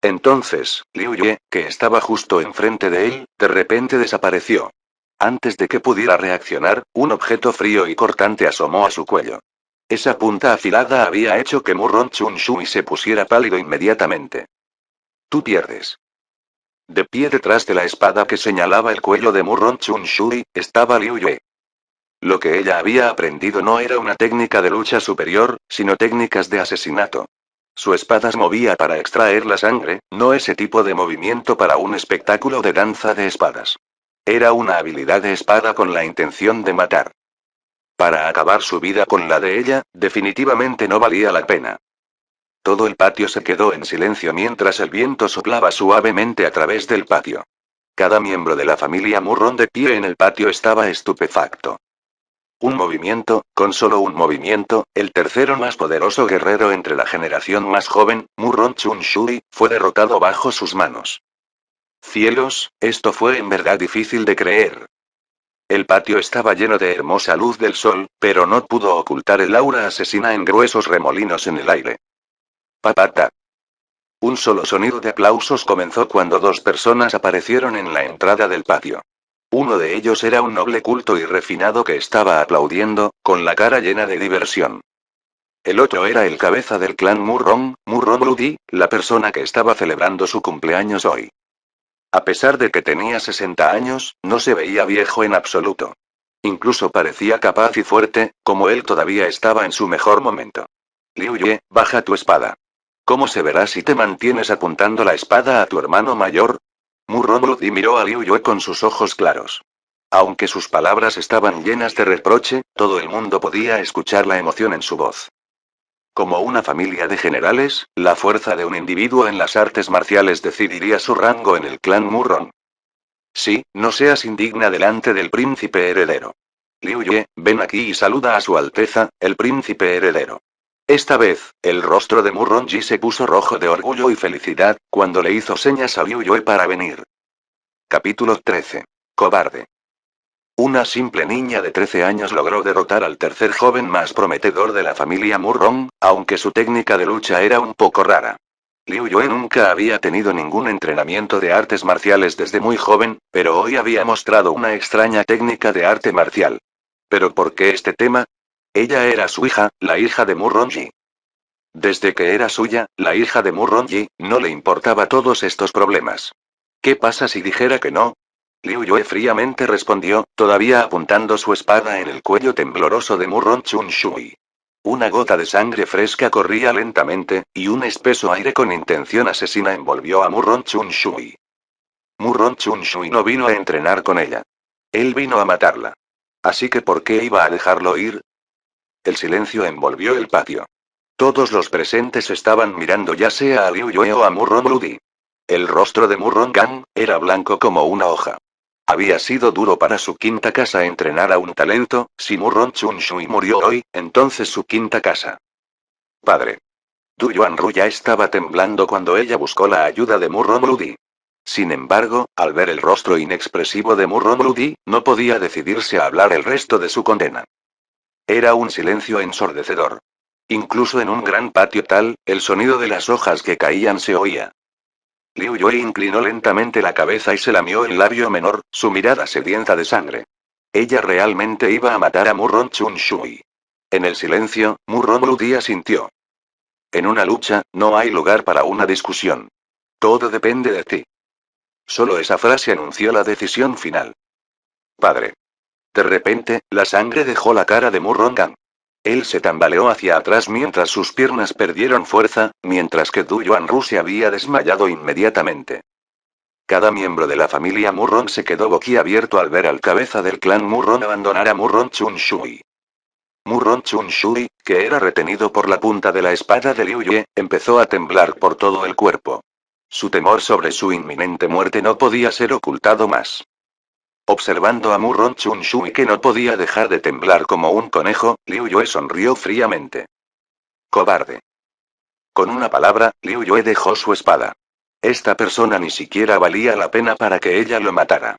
Entonces, Liu Yue, que estaba justo enfrente de él, de repente desapareció. Antes de que pudiera reaccionar, un objeto frío y cortante asomó a su cuello. Esa punta afilada había hecho que Mu Ronchun Shui se pusiera pálido inmediatamente. Tú pierdes. De pie detrás de la espada que señalaba el cuello de Mu Ronchun Shui, estaba Liu Yue. Lo que ella había aprendido no era una técnica de lucha superior, sino técnicas de asesinato. Su espada se movía para extraer la sangre, no ese tipo de movimiento para un espectáculo de danza de espadas. Era una habilidad de espada con la intención de matar. Para acabar su vida con la de ella, definitivamente no valía la pena. Todo el patio se quedó en silencio mientras el viento soplaba suavemente a través del patio. Cada miembro de la familia Murron de pie en el patio estaba estupefacto. Un movimiento, con solo un movimiento, el tercero más poderoso guerrero entre la generación más joven, Murron Chun Shui, fue derrotado bajo sus manos. Cielos, esto fue en verdad difícil de creer. El patio estaba lleno de hermosa luz del sol, pero no pudo ocultar el aura asesina en gruesos remolinos en el aire. Papata. Un solo sonido de aplausos comenzó cuando dos personas aparecieron en la entrada del patio. Uno de ellos era un noble culto y refinado que estaba aplaudiendo, con la cara llena de diversión. El otro era el cabeza del clan Murron, Murron Bloody, la persona que estaba celebrando su cumpleaños hoy. A pesar de que tenía 60 años, no se veía viejo en absoluto. Incluso parecía capaz y fuerte, como él todavía estaba en su mejor momento. Liu Yue, baja tu espada. ¿Cómo se verá si te mantienes apuntando la espada a tu hermano mayor? Murron Bloody miró a Liu Yue con sus ojos claros. Aunque sus palabras estaban llenas de reproche, todo el mundo podía escuchar la emoción en su voz. Como una familia de generales, la fuerza de un individuo en las artes marciales decidiría su rango en el clan Murron. Sí, no seas indigna delante del príncipe heredero. Liu Yue, ven aquí y saluda a su alteza, el príncipe heredero. Esta vez, el rostro de Murron Ji se puso rojo de orgullo y felicidad, cuando le hizo señas a Liu Yue para venir. Capítulo 13. Cobarde. Una simple niña de 13 años logró derrotar al tercer joven más prometedor de la familia Murron, aunque su técnica de lucha era un poco rara. Liu Yue nunca había tenido ningún entrenamiento de artes marciales desde muy joven, pero hoy había mostrado una extraña técnica de arte marcial. ¿Pero por qué este tema? Ella era su hija, la hija de Murron Ji. Desde que era suya, la hija de Murron Ji, no le importaba todos estos problemas. ¿Qué pasa si dijera que no? Liu Yue fríamente respondió, todavía apuntando su espada en el cuello tembloroso de Murron Chun Shui. Una gota de sangre fresca corría lentamente, y un espeso aire con intención asesina envolvió a Murron Chun Shui. Murron Chun Shui no vino a entrenar con ella. Él vino a matarla. Así que ¿por qué iba a dejarlo ir? El silencio envolvió el patio. Todos los presentes estaban mirando ya sea a Liu Yue o a Murron Bloody. El rostro de Murron Gang era blanco como una hoja. Había sido duro para su quinta casa entrenar a un talento, si Murron Chun Shui murió hoy, entonces su quinta casa. Padre. Du Yuanru ya estaba temblando cuando ella buscó la ayuda de Murron Bloody. Sin embargo, al ver el rostro inexpresivo de Murron Bloody, no podía decidirse a hablar el resto de su condena. Era un silencio ensordecedor. Incluso en un gran patio tal, el sonido de las hojas que caían se oía. Liu Yue inclinó lentamente la cabeza y se lamió el labio menor, su mirada sedienta de sangre. Ella realmente iba a matar a Murron Chun Shui. En el silencio, Murron Bloody asintió. En una lucha, no hay lugar para una discusión. Todo depende de ti. Solo esa frase anunció la decisión final. Padre. De repente, la sangre dejó la cara de Murron Gang. Él se tambaleó hacia atrás mientras sus piernas perdieron fuerza, mientras que Du Yuanru se había desmayado inmediatamente. Cada miembro de la familia Murron se quedó boquiabierto al ver al cabeza del clan Murron abandonar a Murron Chun Shui. Murron Chun Shui, que era retenido por la punta de la espada de Liu Yue, empezó a temblar por todo el cuerpo. Su temor sobre su inminente muerte no podía ser ocultado más. Observando a Murron Chun Shui que no podía dejar de temblar como un conejo, Liu Yue sonrió fríamente. Cobarde. Con una palabra, Liu Yue dejó su espada. Esta persona ni siquiera valía la pena para que ella lo matara.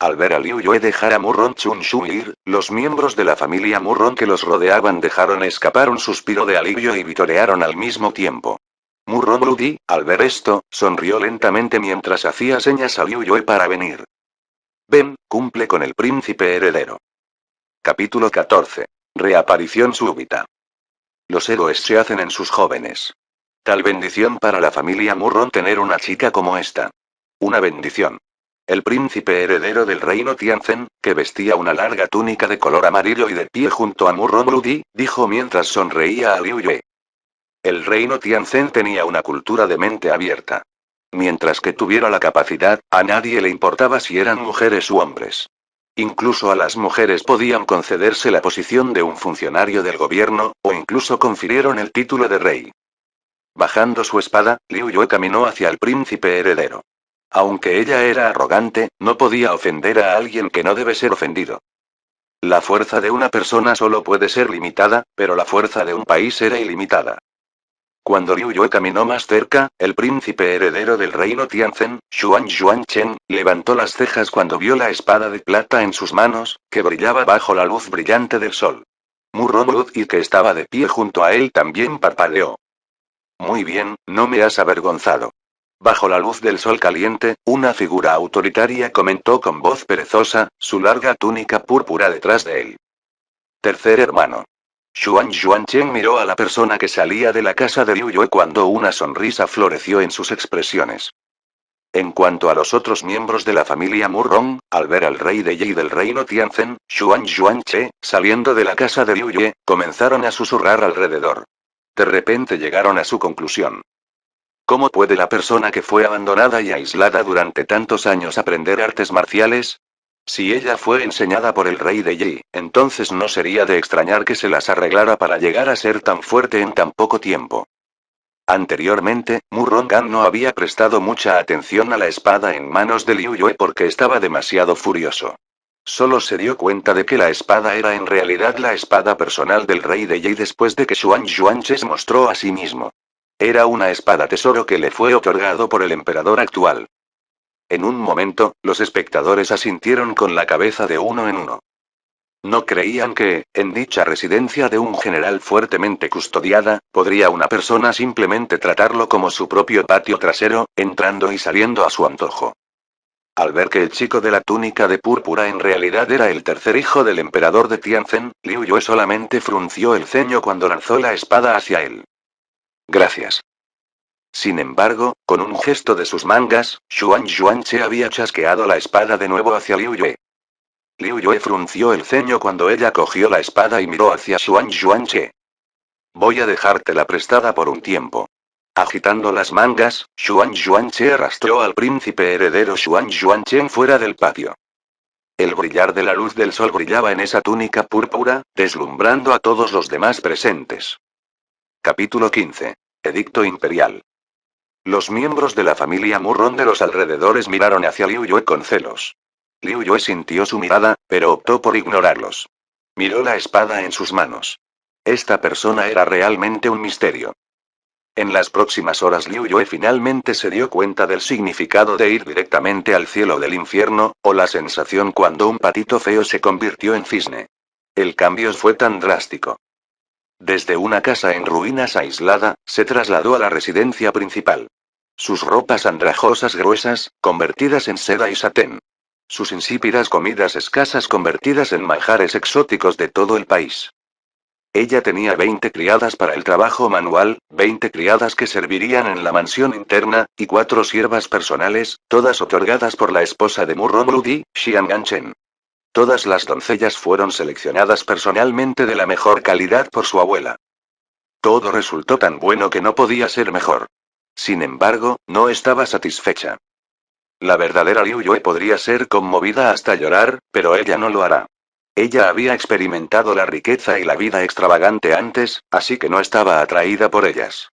Al ver a Liu Yue dejar a Murron Chun Shui ir, los miembros de la familia Murron que los rodeaban dejaron escapar un suspiro de alivio y vitorearon al mismo tiempo. Murron Bloody, al ver esto, sonrió lentamente mientras hacía señas a Liu Yue para venir. Ven, cumple con el príncipe heredero. Capítulo 14. Reaparición súbita. Los héroes se hacen en sus jóvenes. Tal bendición para la familia Murron tener una chica como esta. Una bendición. El príncipe heredero del reino Tianzen, que vestía una larga túnica de color amarillo y de pie junto a Murron Bloody, dijo mientras sonreía a Liu Yue. El reino Tianzen tenía una cultura de mente abierta. Mientras que tuviera la capacidad, a nadie le importaba si eran mujeres u hombres. Incluso a las mujeres podían concederse la posición de un funcionario del gobierno, o incluso confirieron el título de rey. Bajando su espada, Liu Yue caminó hacia el príncipe heredero. Aunque ella era arrogante, no podía ofender a alguien que no debe ser ofendido. La fuerza de una persona solo puede ser limitada, pero la fuerza de un país era ilimitada. Cuando Liu Yue caminó más cerca, el príncipe heredero del reino Tianzhen, Xuan Yuanchen, levantó las cejas cuando vio la espada de plata en sus manos, que brillaba bajo la luz brillante del sol. Mu Rongluzi, que estaba de pie junto a él, también parpadeó. Muy bien, no me has avergonzado. Bajo la luz del sol caliente, una figura autoritaria comentó con voz perezosa, su larga túnica púrpura detrás de él. Tercer hermano. Xuan Yuanchen miró a la persona que salía de la casa de Liu Yue cuando una sonrisa floreció en sus expresiones. En cuanto a los otros miembros de la familia Murrong, al ver al rey de Yi del reino Tianzhen, Xuan Yuanche, saliendo de la casa de Liu Yue, comenzaron a susurrar alrededor. De repente llegaron a su conclusión. ¿Cómo puede la persona que fue abandonada y aislada durante tantos años aprender artes marciales? Si ella fue enseñada por el rey de Yi, entonces no sería de extrañar que se las arreglara para llegar a ser tan fuerte en tan poco tiempo. Anteriormente, Mu Ronggan no había prestado mucha atención a la espada en manos de Liu Yue porque estaba demasiado furioso. Solo se dio cuenta de que la espada era en realidad la espada personal del rey de Yi después de que Xuan Yuanche se mostró a sí mismo. Era una espada tesoro que le fue otorgado por el emperador actual. En un momento, los espectadores asintieron con la cabeza de uno en uno. No creían que, en dicha residencia de un general fuertemente custodiada, podría una persona simplemente tratarlo como su propio patio trasero, entrando y saliendo a su antojo. Al ver que el chico de la túnica de púrpura en realidad era el tercer hijo del emperador de Tianzhen, Liu Yue solamente frunció el ceño cuando lanzó la espada hacia él. Gracias. Sin embargo, con un gesto de sus mangas, Xuan Yuanche había chasqueado la espada de nuevo hacia Liu Yue. Liu Yue frunció el ceño cuando ella cogió la espada y miró hacia Xuan Yuanche. Voy a dejártela prestada por un tiempo. Agitando las mangas, Xuan Yuanche arrastró al príncipe heredero Xuan Yuanchen fuera del patio. El brillar de la luz del sol brillaba en esa túnica púrpura, deslumbrando a todos los demás presentes. Capítulo 15. Edicto Imperial. Los miembros de la familia Murrón de los alrededores miraron hacia Liu Yue con celos. Liu Yue sintió su mirada, pero optó por ignorarlos. Miró la espada en sus manos. Esta persona era realmente un misterio. En las próximas horas Liu Yue finalmente se dio cuenta del significado de ir directamente al cielo del infierno, o la sensación cuando un patito feo se convirtió en cisne. El cambio fue tan drástico. Desde una casa en ruinas aislada, se trasladó a la residencia principal. Sus ropas andrajosas gruesas, convertidas en seda y satén. Sus insípidas comidas escasas convertidas en manjares exóticos de todo el país. Ella tenía 20 criadas para el trabajo manual, 20 criadas que servirían en la mansión interna, y 4 siervas personales, todas otorgadas por la esposa de Mu Rongluzi, Xian Ganchen. Todas las doncellas fueron seleccionadas personalmente de la mejor calidad por su abuela. Todo resultó tan bueno que no podía ser mejor. Sin embargo, no estaba satisfecha. La verdadera Liu Yue podría ser conmovida hasta llorar, pero ella no lo hará. Ella había experimentado la riqueza y la vida extravagante antes, así que no estaba atraída por ellas.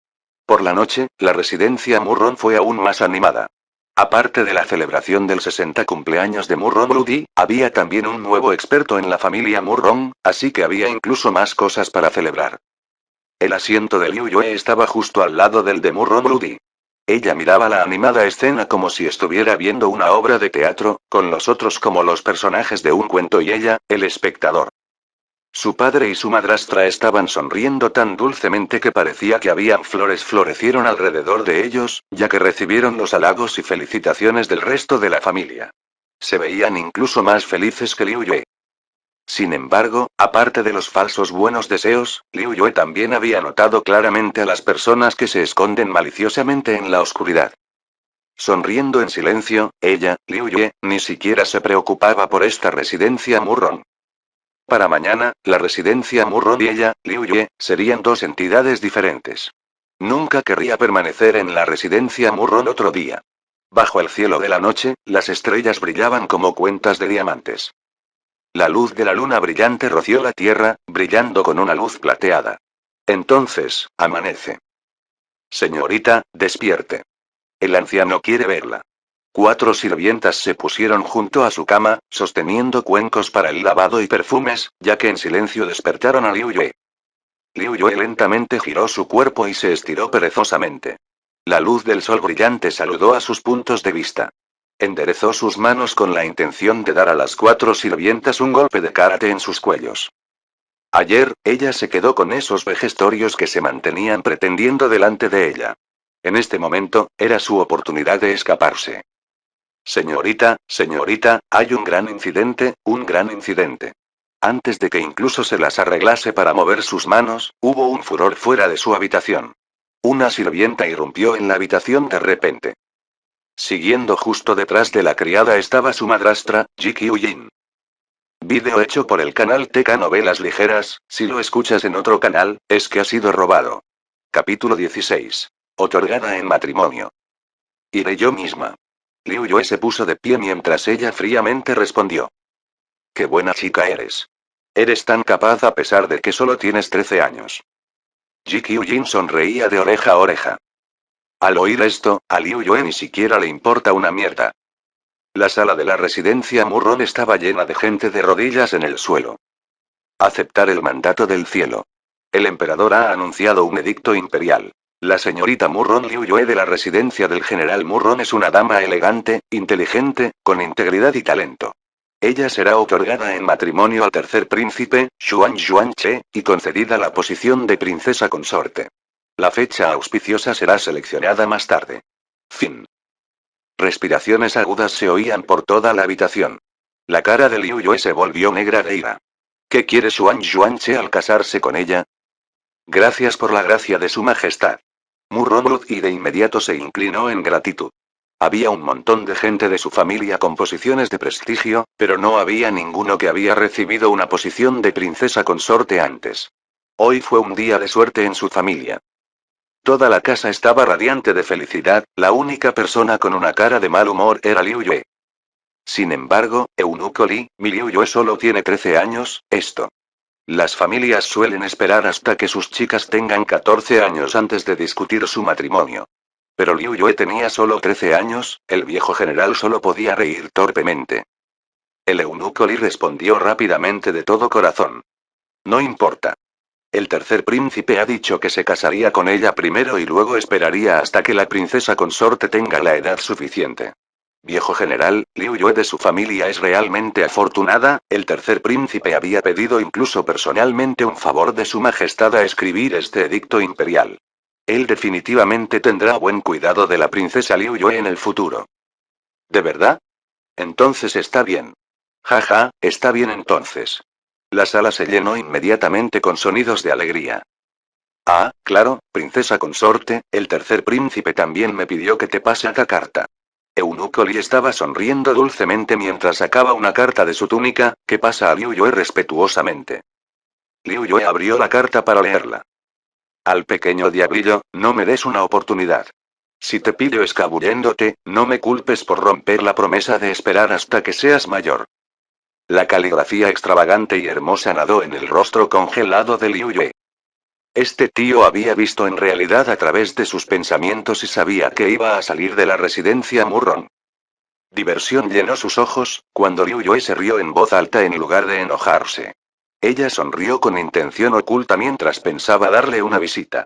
Por la noche, la residencia Murrón fue aún más animada. Aparte de la celebración del 60 cumpleaños de Mu Rongluzi, había también un nuevo experto en la familia Murrong, así que había incluso más cosas para celebrar. El asiento de Liu Yue estaba justo al lado del de Mu Rongluzi. Ella miraba la animada escena como si estuviera viendo una obra de teatro, con los otros como los personajes de un cuento y ella, el espectador. Su padre y su madrastra estaban sonriendo tan dulcemente que parecía que habían flores florecieron alrededor de ellos, ya que recibieron los halagos y felicitaciones del resto de la familia. Se veían incluso más felices que Liu Yue. Sin embargo, aparte de los falsos buenos deseos, Liu Yue también había notado claramente a las personas que se esconden maliciosamente en la oscuridad. Sonriendo en silencio, ella, Liu Yue, ni siquiera se preocupaba por esta residencia Murrong. Para mañana, la residencia Murrón y ella, Liu Yue, serían dos entidades diferentes. Nunca querría permanecer en la residencia Murrón otro día. Bajo el cielo de la noche, las estrellas brillaban como cuentas de diamantes. La luz de la luna brillante roció la tierra, brillando con una luz plateada. Entonces, amanece. Señorita, despierte. El anciano quiere verla. 4 sirvientas se pusieron junto a su cama, sosteniendo cuencos para el lavado y perfumes, ya que en silencio despertaron a Liu Yue. Liu Yue lentamente giró su cuerpo y se estiró perezosamente. La luz del sol brillante saludó a sus puntos de vista. Enderezó sus manos con la intención de dar a las 4 sirvientas un golpe de karate en sus cuellos. Ayer, ella se quedó con esos vejestorios que se mantenían pretendiendo delante de ella. En este momento, era su oportunidad de escaparse. Señorita, señorita, hay un gran incidente, un gran incidente. Antes de que incluso se las arreglase para mover sus manos, hubo un furor fuera de su habitación. Una sirvienta irrumpió en la habitación de repente. Siguiendo justo detrás de la criada estaba su madrastra, Ji Kyujin. Vídeo hecho por el canal TK Novelas Ligeras. Si lo escuchas en otro canal, es que ha sido robado. Capítulo 16. Otorgada en matrimonio. Iré yo misma. Liu Yue se puso de pie mientras ella fríamente respondió. Qué buena chica eres. Eres tan capaz a pesar de que solo tienes 13 años. Ji Kyujin sonreía de oreja a oreja. Al oír esto, a Liu Yue ni siquiera le importa una mierda. La sala de la residencia Murron estaba llena de gente de rodillas en el suelo. Aceptar el mandato del cielo. El emperador ha anunciado un edicto imperial. La señorita Murron Liu Yue de la residencia del general Murron es una dama elegante, inteligente, con integridad y talento. Ella será otorgada en matrimonio al tercer príncipe, Xuan Xuanche, y concedida la posición de princesa consorte. La fecha auspiciosa será seleccionada más tarde. Fin. Respiraciones agudas se oían por toda la habitación. La cara de Liu Yue se volvió negra de ira. ¿Qué quiere Xuan Xuanche al casarse con ella? Gracias por la gracia de su majestad. Murron y de inmediato se inclinó en gratitud. Había un montón de gente de su familia con posiciones de prestigio, pero no había ninguno que había recibido una posición de princesa consorte antes. Hoy fue un día de suerte en su familia. Toda la casa estaba radiante de felicidad, la única persona con una cara de mal humor era Liu Yue. Sin embargo, eunuco Li, mi Liu Yue solo tiene 13 años, esto. Las familias suelen esperar hasta que sus chicas tengan 14 años antes de discutir su matrimonio. Pero Liu Yue tenía solo 13 años, el viejo general solo podía reír torpemente. El eunuco Li respondió rápidamente de todo corazón. No importa. El tercer príncipe ha dicho que se casaría con ella primero y luego esperaría hasta que la princesa consorte tenga la edad suficiente. Viejo general, Liu Yue de su familia es realmente afortunada, el tercer príncipe había pedido incluso personalmente un favor de su majestad a escribir este edicto imperial. Él definitivamente tendrá buen cuidado de la princesa Liu Yue en el futuro. ¿De verdad? Entonces está bien. Jaja, está bien entonces. La sala se llenó inmediatamente con sonidos de alegría. Ah, claro, princesa consorte, el tercer príncipe también me pidió que te pase acá carta. Eunuco Li estaba sonriendo dulcemente mientras sacaba una carta de su túnica, que pasa a Liu Yue respetuosamente. Liu Yue abrió la carta para leerla. Al pequeño diablillo, no me des una oportunidad. Si te pillo escabulléndote, no me culpes por romper la promesa de esperar hasta que seas mayor. La caligrafía extravagante y hermosa nadó en el rostro congelado de Liu Yue. Este tío había visto en realidad a través de sus pensamientos y sabía que iba a salir de la residencia Murron. Diversión llenó sus ojos, cuando Liu Yue se rió en voz alta en lugar de enojarse. Ella sonrió con intención oculta mientras pensaba darle una visita.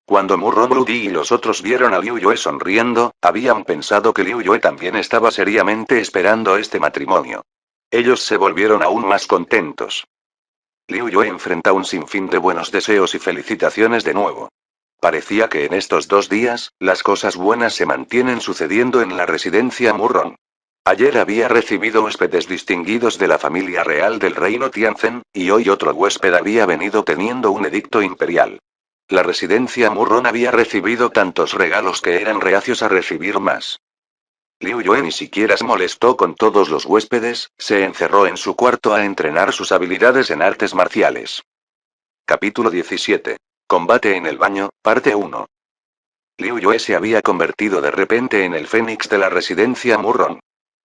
Cuando Murron Ludi y los otros vieron a Liu Yue sonriendo, habían pensado que Liu Yue también estaba seriamente esperando este matrimonio. Ellos se volvieron aún más contentos. Liu Yue enfrenta un sinfín de buenos deseos y felicitaciones de nuevo. Parecía que en estos 2 días, las cosas buenas se mantienen sucediendo en la residencia Murron. Ayer había recibido huéspedes distinguidos de la familia real del reino Tianzhen, y hoy otro huésped había venido teniendo un edicto imperial. La residencia Murron había recibido tantos regalos que eran reacios a recibir más. Liu Yue ni siquiera se molestó con todos los huéspedes, se encerró en su cuarto a entrenar sus habilidades en artes marciales. Capítulo 17. Combate en el baño, parte 1. Liu Yue se había convertido de repente en el fénix de la residencia Murron.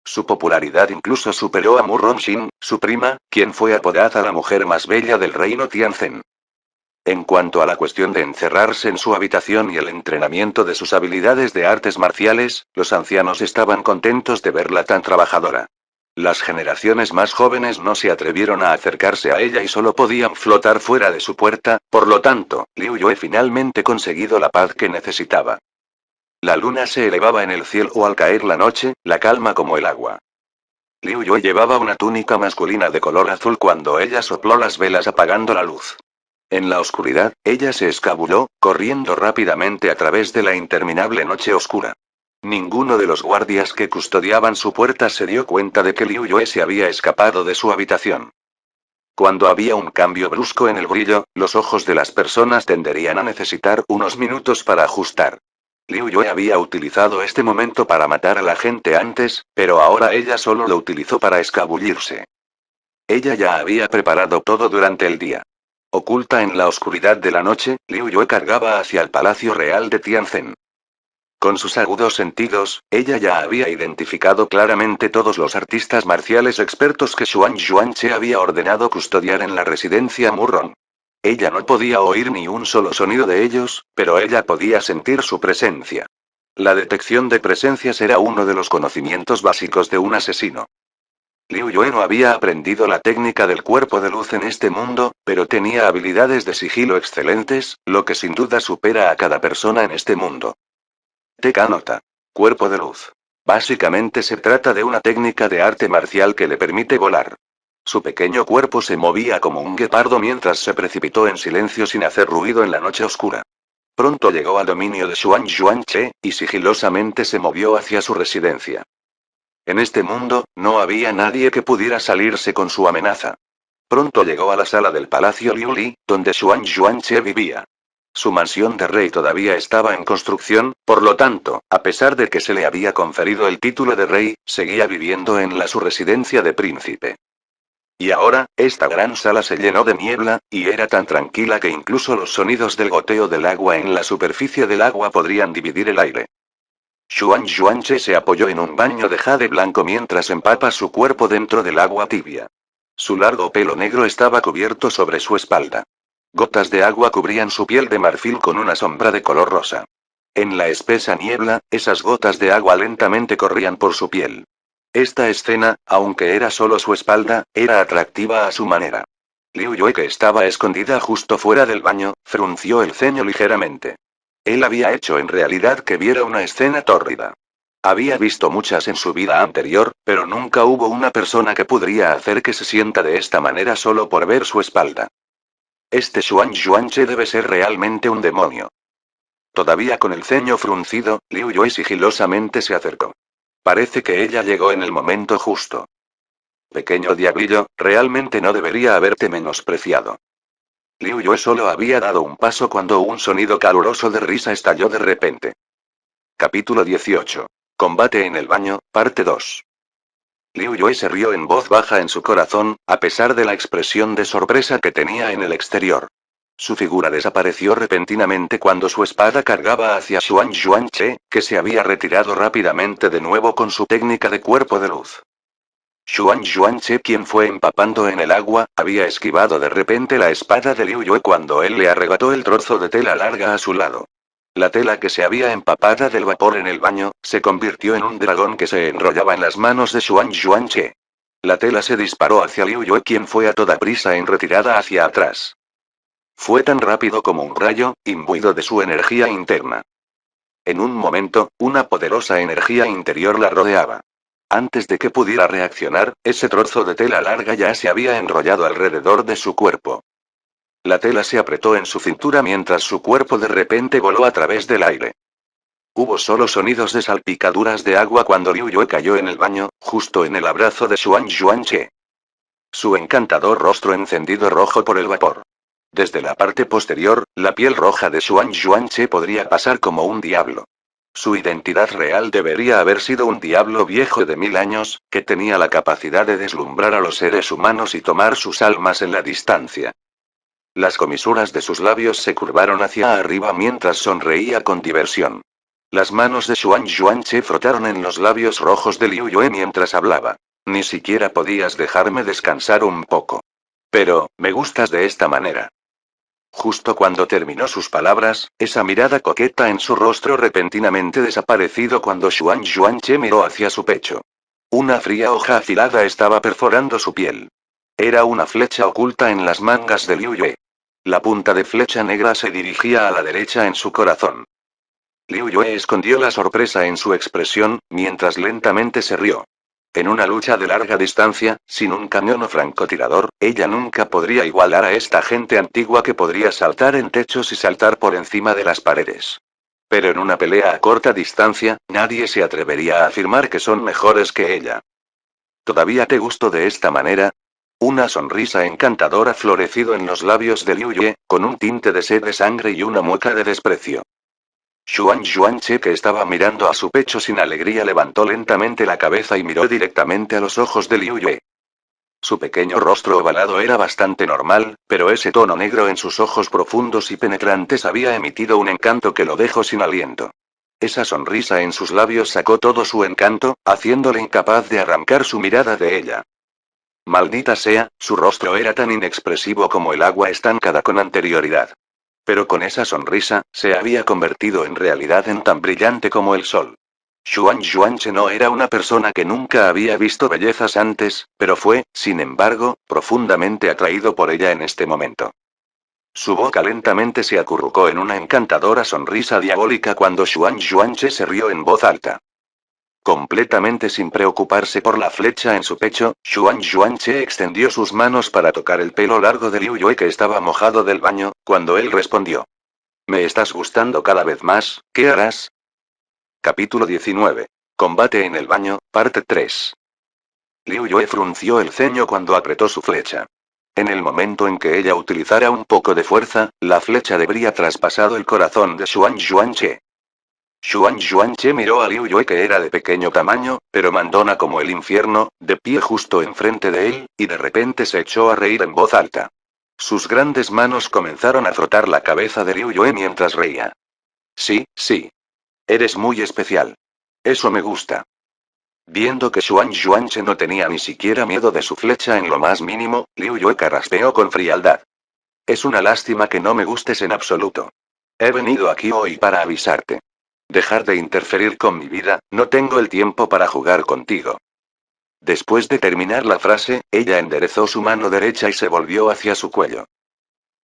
Su popularidad incluso superó a Murron Xin, su prima, quien fue apodada la mujer más bella del reino Tianzhen. En cuanto a la cuestión de encerrarse en su habitación y el entrenamiento de sus habilidades de artes marciales, los ancianos estaban contentos de verla tan trabajadora. Las generaciones más jóvenes no se atrevieron a acercarse a ella y solo podían flotar fuera de su puerta, por lo tanto, Liu Yue finalmente conseguido la paz que necesitaba. La luna se elevaba en el cielo al caer la noche, la calma como el agua. Liu Yue llevaba una túnica masculina de color azul cuando ella sopló las velas apagando la luz. En la oscuridad, ella se escabulló, corriendo rápidamente a través de la interminable noche oscura. Ninguno de los guardias que custodiaban su puerta se dio cuenta de que Liu Yue se había escapado de su habitación. Cuando había un cambio brusco en el brillo, los ojos de las personas tenderían a necesitar unos minutos para ajustar. Liu Yue había utilizado este momento para matar a la gente antes, pero ahora ella solo lo utilizó para escabullirse. Ella ya había preparado todo durante el día. Oculta en la oscuridad de la noche, Liu Yue cargaba hacia el Palacio Real de Tianzhen. Con sus agudos sentidos, ella ya había identificado claramente todos los artistas marciales expertos que Xuan Yuanche había ordenado custodiar en la residencia Murron. Ella no podía oír ni un solo sonido de ellos, pero ella podía sentir su presencia. La detección de presencias era uno de los conocimientos básicos de un asesino. Liu Yue no había aprendido la técnica del cuerpo de luz en este mundo, pero tenía habilidades de sigilo excelentes, lo que sin duda supera a cada persona en este mundo. TK nota. Cuerpo de luz. Básicamente se trata de una técnica de arte marcial que le permite volar. Su pequeño cuerpo se movía como un guepardo mientras se precipitó en silencio sin hacer ruido en la noche oscura. Pronto llegó al dominio de Xuan Yuanche, y sigilosamente se movió hacia su residencia. En este mundo, no había nadie que pudiera salirse con su amenaza. Pronto llegó a la sala del Palacio Liuli, donde Xuan Yuanche vivía. Su mansión de rey todavía estaba en construcción, por lo tanto, a pesar de que se le había conferido el título de rey, seguía viviendo en su residencia de príncipe. Y ahora, esta gran sala se llenó de niebla, y era tan tranquila que incluso los sonidos del goteo del agua en la superficie del agua podrían dividir el aire. Xuan Yuanche se apoyó en un baño de jade blanco mientras empapa su cuerpo dentro del agua tibia. Su largo pelo negro estaba cubierto sobre su espalda. Gotas de agua cubrían su piel de marfil con una sombra de color rosa. En la espesa niebla, esas gotas de agua lentamente corrían por su piel. Esta escena, aunque era solo su espalda, era atractiva a su manera. Liu Yue, que estaba escondida justo fuera del baño, frunció el ceño ligeramente. Él había hecho en realidad que viera una escena tórrida. Había visto muchas en su vida anterior, pero nunca hubo una persona que podría hacer que se sienta de esta manera solo por ver su espalda. Este Xuan Yuanche debe ser realmente un demonio. Todavía con el ceño fruncido, Liu Yue sigilosamente se acercó. Parece que ella llegó en el momento justo. Pequeño diablillo, realmente no debería haberte menospreciado. Liu Yue solo había dado un paso cuando un sonido caluroso de risa estalló de repente. Capítulo 18. Combate en el baño, parte 2. Liu Yue se rió en voz baja en su corazón, a pesar de la expresión de sorpresa que tenía en el exterior. Su figura desapareció repentinamente cuando su espada cargaba hacia Xuan Yuanche, que se había retirado rápidamente de nuevo con su técnica de cuerpo de luz. Xuan Yuanche, quien fue empapando en el agua, había esquivado de repente la espada de Liu Yue cuando él le arrebató el trozo de tela larga a su lado. La tela que se había empapada del vapor en el baño, se convirtió en un dragón que se enrollaba en las manos de Xuan Yuanche. La tela se disparó hacia Liu Yue, quien fue a toda prisa en retirada hacia atrás. Fue tan rápido como un rayo, imbuido de su energía interna. En un momento, una poderosa energía interior la rodeaba. Antes de que pudiera reaccionar, ese trozo de tela larga ya se había enrollado alrededor de su cuerpo. La tela se apretó en su cintura mientras su cuerpo de repente voló a través del aire. Hubo solo sonidos de salpicaduras de agua cuando Liu Yue cayó en el baño, justo en el abrazo de Xuan Yuanche. Su encantador rostro encendido rojo por el vapor. Desde la parte posterior, la piel roja de Xuan Yuanche podría pasar como un diablo. Su identidad real debería haber sido un diablo viejo de 1000 años, que tenía la capacidad de deslumbrar a los seres humanos y tomar sus almas en la distancia. Las comisuras de sus labios se curvaron hacia arriba mientras sonreía con diversión. Las manos de Xuan Yuanche frotaron en los labios rojos de Liu Yue mientras hablaba. Ni siquiera podías dejarme descansar un poco. Pero, me gustas de esta manera. Justo cuando terminó sus palabras, esa mirada coqueta en su rostro repentinamente desaparecido cuando Xuan Yuanche miró hacia su pecho. Una fría hoja afilada estaba perforando su piel. Era una flecha oculta en las mangas de Liu Yue. La punta de flecha negra se dirigía a la derecha en su corazón. Liu Yue escondió la sorpresa en su expresión, mientras lentamente se rió. En una lucha de larga distancia, sin un cañón o francotirador, ella nunca podría igualar a esta gente antigua que podría saltar en techos y saltar por encima de las paredes. Pero en una pelea a corta distancia, nadie se atrevería a afirmar que son mejores que ella. ¿Todavía te gusto de esta manera? Una sonrisa encantadora florecido en los labios de Liu Yue, con un tinte de sed de sangre y una mueca de desprecio. Xuan Yuanche, que estaba mirando a su pecho sin alegría, levantó lentamente la cabeza y miró directamente a los ojos de Liu Yue. Su pequeño rostro ovalado era bastante normal, pero ese tono negro en sus ojos profundos y penetrantes había emitido un encanto que lo dejó sin aliento. Esa sonrisa en sus labios sacó todo su encanto, haciéndole incapaz de arrancar su mirada de ella. Maldita sea, su rostro era tan inexpresivo como el agua estancada con anterioridad. Pero con esa sonrisa, se había convertido en realidad en tan brillante como el sol. Xuan Yuanche no era una persona que nunca había visto bellezas antes, pero fue, sin embargo, profundamente atraído por ella en este momento. Su boca lentamente se acurrucó en una encantadora sonrisa diabólica cuando Xuan Yuanche se rió en voz alta. Completamente sin preocuparse por la flecha en su pecho, Xuan Yuanche extendió sus manos para tocar el pelo largo de Liu Yue que estaba mojado del baño, cuando él respondió. Me estás gustando cada vez más, ¿qué harás? Capítulo 19. Combate en el baño, parte 3. Liu Yue frunció el ceño cuando apretó su flecha. En el momento en que ella utilizara un poco de fuerza, la flecha habría traspasado el corazón de Xuan Yuanche. Xuan Yuanche miró a Liu Yue, que era de pequeño tamaño, pero mandona como el infierno, de pie justo enfrente de él, y de repente se echó a reír en voz alta. Sus grandes manos comenzaron a frotar la cabeza de Liu Yue mientras reía. Sí, sí. Eres muy especial. Eso me gusta. Viendo que Xuan Yuanche no tenía ni siquiera miedo de su flecha en lo más mínimo, Liu Yue carraspeó con frialdad. Es una lástima que no me gustes en absoluto. He venido aquí hoy para avisarte. Dejar de interferir con mi vida, no tengo el tiempo para jugar contigo. Después de terminar la frase, ella enderezó su mano derecha y se volvió hacia su cuello.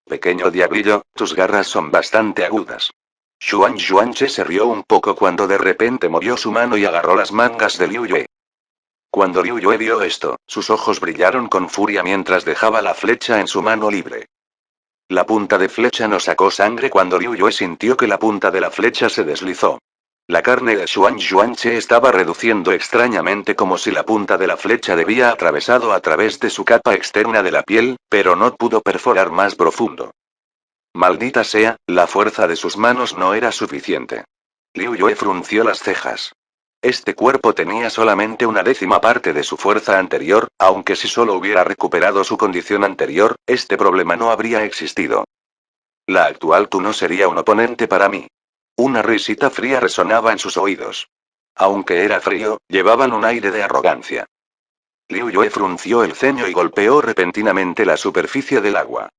Pequeño diablillo, tus garras son bastante agudas. Xuan Yuanche se rió un poco cuando de repente movió su mano y agarró las mangas de Liu Yue. Cuando Liu Yue vio esto, sus ojos brillaron con furia mientras dejaba la flecha en su mano libre. La punta de flecha no sacó sangre cuando Liu Yue sintió que la punta de la flecha se deslizó. La carne de Xuan Yuanche estaba reduciendo extrañamente como si la punta de la flecha había atravesado a través de su capa externa de la piel, pero no pudo perforar más profundo. Maldita sea, la fuerza de sus manos no era suficiente. Liu Yue frunció las cejas. Este cuerpo tenía solamente una décima parte de su fuerza anterior, aunque si solo hubiera recuperado su condición anterior, este problema no habría existido. La actual tú no sería un oponente para mí. Una risita fría resonaba en sus oídos. Aunque era frío, llevaban un aire de arrogancia. Liu Yue frunció el ceño y golpeó repentinamente la superficie del agua.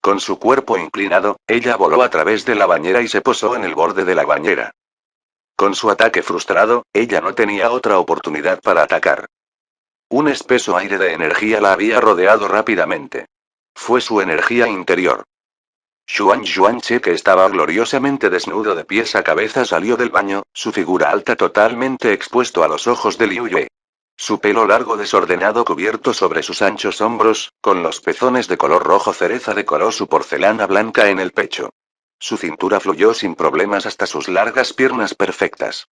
Con su cuerpo inclinado, ella voló a través de la bañera y se posó en el borde de la bañera. Con su ataque frustrado, ella no tenía otra oportunidad para atacar. Un espeso aire de energía la había rodeado rápidamente. Fue su energía interior. Xuan Yuanche, que estaba gloriosamente desnudo de pies a cabeza, salió del baño, su figura alta totalmente expuesto a los ojos de Liu Yue. Su pelo largo desordenado cubierto sobre sus anchos hombros, con los pezones de color rojo cereza decoró su porcelana blanca en el pecho. Su cintura fluyó sin problemas hasta sus largas piernas perfectas.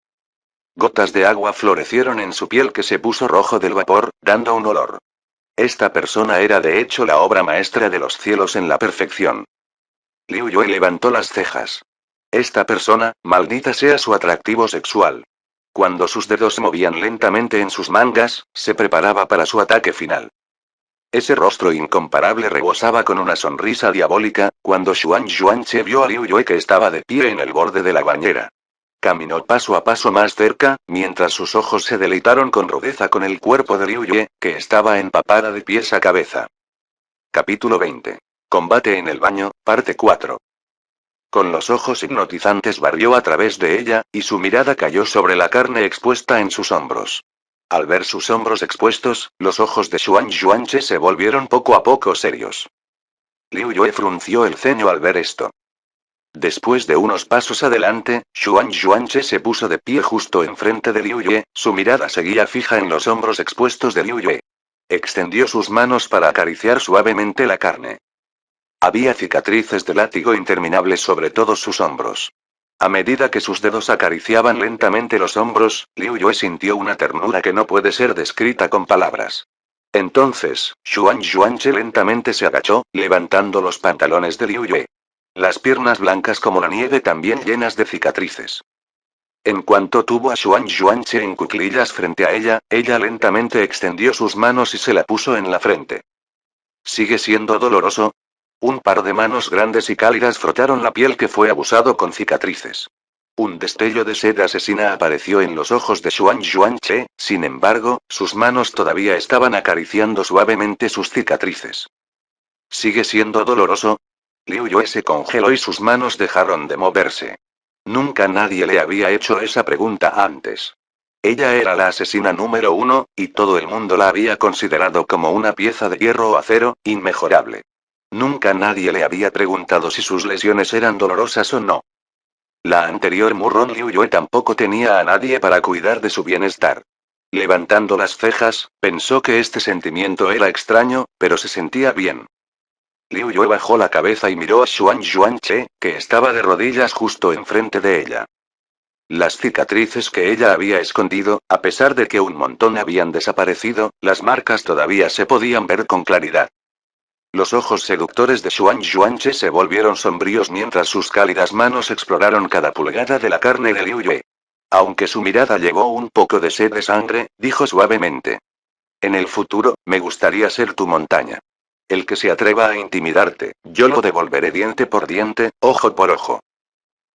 Gotas de agua florecieron en su piel que se puso rojo del vapor, dando un olor. Esta persona era de hecho la obra maestra de los cielos en la perfección. Liu Yue levantó las cejas. Esta persona, maldita sea su atractivo sexual. Cuando sus dedos se movían lentamente en sus mangas, se preparaba para su ataque final. Ese rostro incomparable rebosaba con una sonrisa diabólica, cuando Xuan Yuanche vio a Liu Yue que estaba de pie en el borde de la bañera. Caminó paso a paso más cerca, mientras sus ojos se deleitaron con rudeza con el cuerpo de Liu Yue, que estaba empapada de pies a cabeza. Capítulo 20. Combate en el baño, parte 4. Con los ojos hipnotizantes barrió a través de ella, y su mirada cayó sobre la carne expuesta en sus hombros. Al ver sus hombros expuestos, los ojos de Xuan Yuanche se volvieron poco a poco serios. Liu Yue frunció el ceño al ver esto. Después de unos pasos adelante, Xuan Yuanche se puso de pie justo enfrente de Liu Yue, su mirada seguía fija en los hombros expuestos de Liu Yue. Extendió sus manos para acariciar suavemente la carne. Había cicatrices de látigo interminables sobre todos sus hombros. A medida que sus dedos acariciaban lentamente los hombros, Liu Yue sintió una ternura que no puede ser descrita con palabras. Entonces, Xuan Yuanche lentamente se agachó, levantando los pantalones de Liu Yue. Las piernas blancas como la nieve también llenas de cicatrices. En cuanto tuvo a Xuan Yuanche en cuclillas frente a ella, ella lentamente extendió sus manos y se la puso en la frente. ¿Sigue siendo doloroso? Un par de manos grandes y cálidas frotaron la piel que fue abusado con cicatrices. Un destello de sed asesina apareció en los ojos de Xuan Yuanche, sin embargo, sus manos todavía estaban acariciando suavemente sus cicatrices. ¿Sigue siendo doloroso? Liu Yue se congeló y sus manos dejaron de moverse. Nunca nadie le había hecho esa pregunta antes. Ella era la asesina número 1, y todo el mundo la había considerado como una pieza de hierro o acero, inmejorable. Nunca nadie le había preguntado si sus lesiones eran dolorosas o no. La anterior Murron Liu Yue tampoco tenía a nadie para cuidar de su bienestar. Levantando las cejas, pensó que este sentimiento era extraño, pero se sentía bien. Liu Yue bajó la cabeza y miró a Xuan Yuanche, que estaba de rodillas justo enfrente de ella. Las cicatrices que ella había escondido, a pesar de que un montón habían desaparecido, las marcas todavía se podían ver con claridad. Los ojos seductores de Xuan Yuanche se volvieron sombríos mientras sus cálidas manos exploraron cada pulgada de la carne de Liu Yue. Aunque su mirada llevó un poco de sed de sangre, dijo suavemente. En el futuro, me gustaría ser tu montaña. El que se atreva a intimidarte, yo lo devolveré diente por diente, ojo por ojo.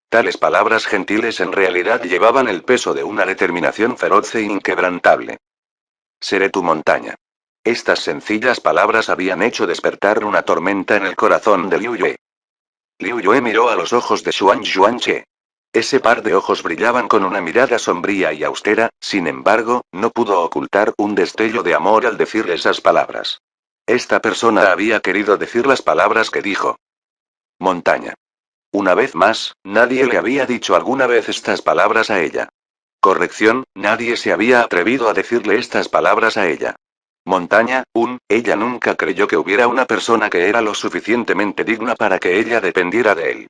Tales palabras gentiles en realidad llevaban el peso de una determinación feroz e inquebrantable. Seré tu montaña. Estas sencillas palabras habían hecho despertar una tormenta en el corazón de Liu Yue. Liu Yue miró a los ojos de Xuan Yuanche. Ese par de ojos brillaban con una mirada sombría y austera, sin embargo, no pudo ocultar un destello de amor al decir esas palabras. Esta persona había querido decir las palabras que dijo. Montaña. Una vez más, nadie le había dicho alguna vez estas palabras a ella. Corrección, nadie se había atrevido a decirle estas palabras a ella. Montaña, ella nunca creyó que hubiera una persona que era lo suficientemente digna para que ella dependiera de él.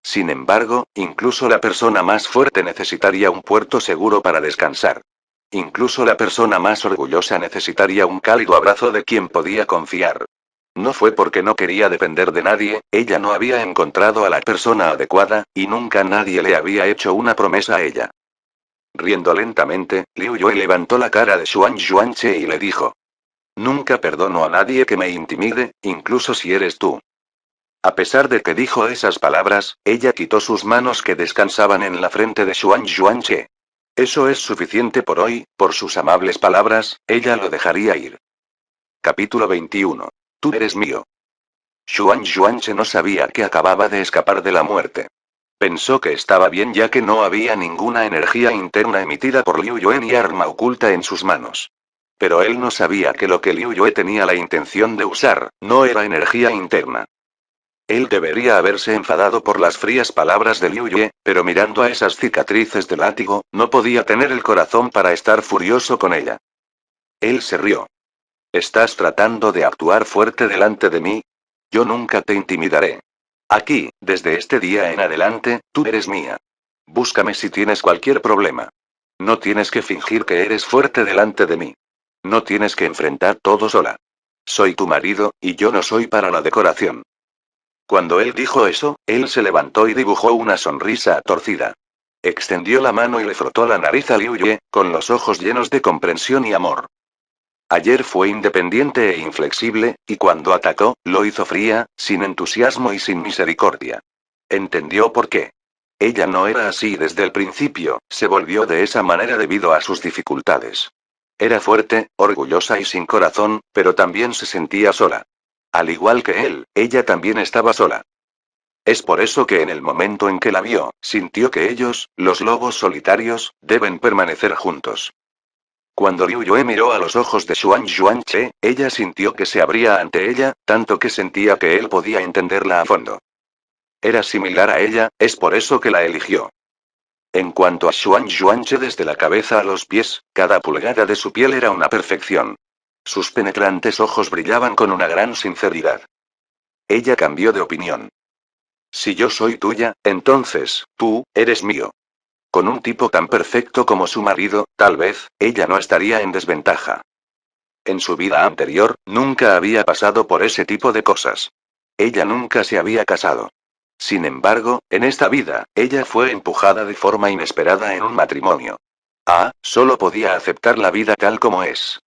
Sin embargo, incluso la persona más fuerte necesitaría un puerto seguro para descansar. Incluso la persona más orgullosa necesitaría un cálido abrazo de quien podía confiar. No fue porque no quería depender de nadie, ella no había encontrado a la persona adecuada, y nunca nadie le había hecho una promesa a ella. Riendo lentamente, Liu Yue levantó la cara de Xuan Yuanche y le dijo. Nunca perdono a nadie que me intimide, incluso si eres tú. A pesar de que dijo esas palabras, ella quitó sus manos que descansaban en la frente de Xuan Yuanche. Eso es suficiente por hoy, por sus amables palabras, ella lo dejaría ir. Capítulo 21. Tú eres mío. Xuan Yuanche no sabía que acababa de escapar de la muerte. Pensó que estaba bien ya que no había ninguna energía interna emitida por Liu Yue ni arma oculta en sus manos. Pero él no sabía que lo que Liu Yue tenía la intención de usar, no era energía interna. Él debería haberse enfadado por las frías palabras de Liu Yue, pero mirando a esas cicatrices de látigo, no podía tener el corazón para estar furioso con ella. Él se rió. ¿Estás tratando de actuar fuerte delante de mí? Yo nunca te intimidaré. Aquí, desde este día en adelante, tú eres mía. Búscame si tienes cualquier problema. No tienes que fingir que eres fuerte delante de mí. No tienes que enfrentar todo sola. Soy tu marido, y yo no soy para la decoración. Cuando él dijo eso, él se levantó y dibujó una sonrisa torcida. Extendió la mano y le frotó la nariz a Liu Yue, con los ojos llenos de comprensión y amor. Ayer fue independiente e inflexible, y cuando atacó, lo hizo fría, sin entusiasmo y sin misericordia. Entendió por qué. Ella no era así desde el principio, se volvió de esa manera debido a sus dificultades. Era fuerte, orgullosa y sin corazón, pero también se sentía sola. Al igual que él, ella también estaba sola. Es por eso que en el momento en que la vio, sintió que ellos, los lobos solitarios, deben permanecer juntos. Cuando Liu Yue miró a los ojos de Xuan Xuanche, ella sintió que se abría ante ella, tanto que sentía que él podía entenderla a fondo. Era similar a ella, es por eso que la eligió. En cuanto a Xuan Xuanche, desde la cabeza a los pies, cada pulgada de su piel era una perfección. Sus penetrantes ojos brillaban con una gran sinceridad. Ella cambió de opinión. Si yo soy tuya, entonces, tú, eres mío. Con un tipo tan perfecto como su marido, tal vez, ella no estaría en desventaja. En su vida anterior, nunca había pasado por ese tipo de cosas. Ella nunca se había casado. Sin embargo, en esta vida, ella fue empujada de forma inesperada en un matrimonio. Solo podía aceptar la vida tal como es.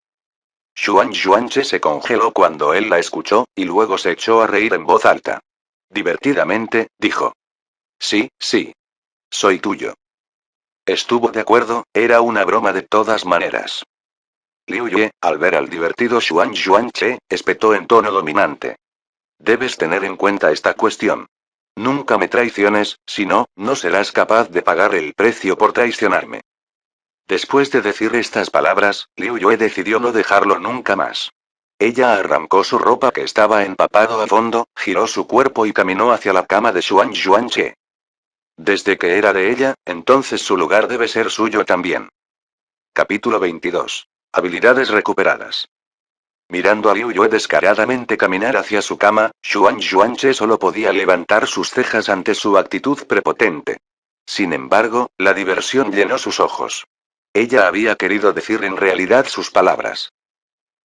Xuan Xuanche se congeló cuando él la escuchó, y luego se echó a reír en voz alta. Divertidamente, dijo. Sí, sí. Soy tuyo. Estuvo de acuerdo, era una broma de todas maneras. Liu Yue, al ver al divertido Xuan Xuanche, espetó en tono dominante. Debes tener en cuenta esta cuestión. Nunca me traiciones, si no, no serás capaz de pagar el precio por traicionarme. Después de decir estas palabras, Liu Yue decidió no dejarlo nunca más. Ella arrancó su ropa que estaba empapado a fondo, giró su cuerpo y caminó hacia la cama de Xuan Xuanche. Desde que era de ella, entonces su lugar debe ser suyo también. Capítulo 22. Habilidades recuperadas. Mirando a Liu Yue descaradamente caminar hacia su cama, Xuan Xuanche solo podía levantar sus cejas ante su actitud prepotente. Sin embargo, la diversión llenó sus ojos. Ella había querido decir en realidad sus palabras.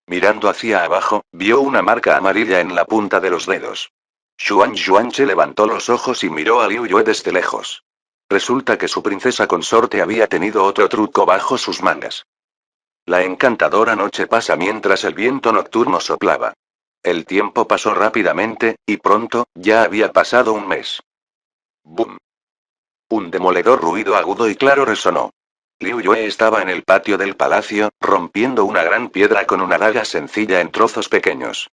Mirando hacia abajo, vio una marca amarilla en la punta de los dedos. Xuan Xuanche levantó los ojos y miró a Liu Yue desde lejos. Resulta que su princesa consorte había tenido otro truco bajo sus mangas. La encantadora noche pasa mientras el viento nocturno soplaba. El tiempo pasó rápidamente, y pronto, ya había pasado un mes. ¡Bum! Un demoledor ruido agudo y claro resonó. Liu Yue estaba en el patio del palacio, rompiendo una gran piedra con una daga sencilla en trozos pequeños.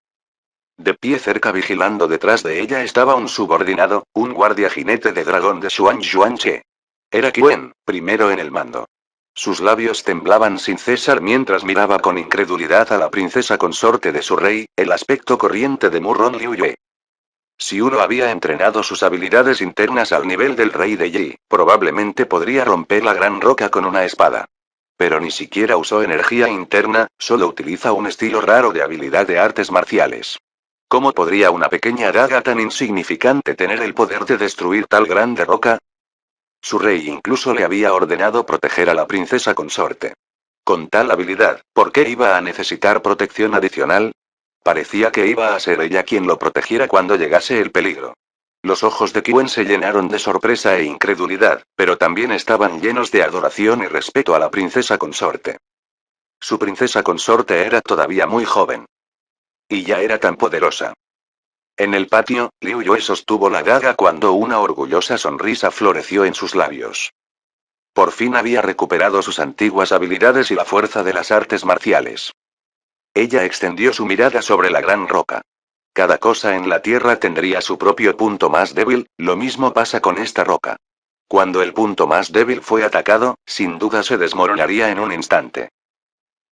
De pie cerca vigilando detrás de ella estaba un subordinado, un guardia jinete de dragón de Xuan Xuanche. Era Quen, primero en el mando. Sus labios temblaban sin cesar mientras miraba con incredulidad a la princesa consorte de su rey, el aspecto corriente de Murron Liu Yue. Si uno había entrenado sus habilidades internas al nivel del rey de Yi, probablemente podría romper la gran roca con una espada. Pero ni siquiera usó energía interna, solo utiliza un estilo raro de habilidad de artes marciales. ¿Cómo podría una pequeña daga tan insignificante tener el poder de destruir tal grande roca? Su rey incluso le había ordenado proteger a la princesa consorte. Con tal habilidad, ¿por qué iba a necesitar protección adicional? Parecía que iba a ser ella quien lo protegiera cuando llegase el peligro. Los ojos de Quen se llenaron de sorpresa e incredulidad, pero también estaban llenos de adoración y respeto a la princesa consorte. Su princesa consorte era todavía muy joven. Y ya era tan poderosa. En el patio, Liu Yue sostuvo la daga cuando una orgullosa sonrisa floreció en sus labios. Por fin había recuperado sus antiguas habilidades y la fuerza de las artes marciales. Ella extendió su mirada sobre la gran roca. Cada cosa en la tierra tendría su propio punto más débil, lo mismo pasa con esta roca. Cuando el punto más débil fue atacado, sin duda se desmoronaría en un instante.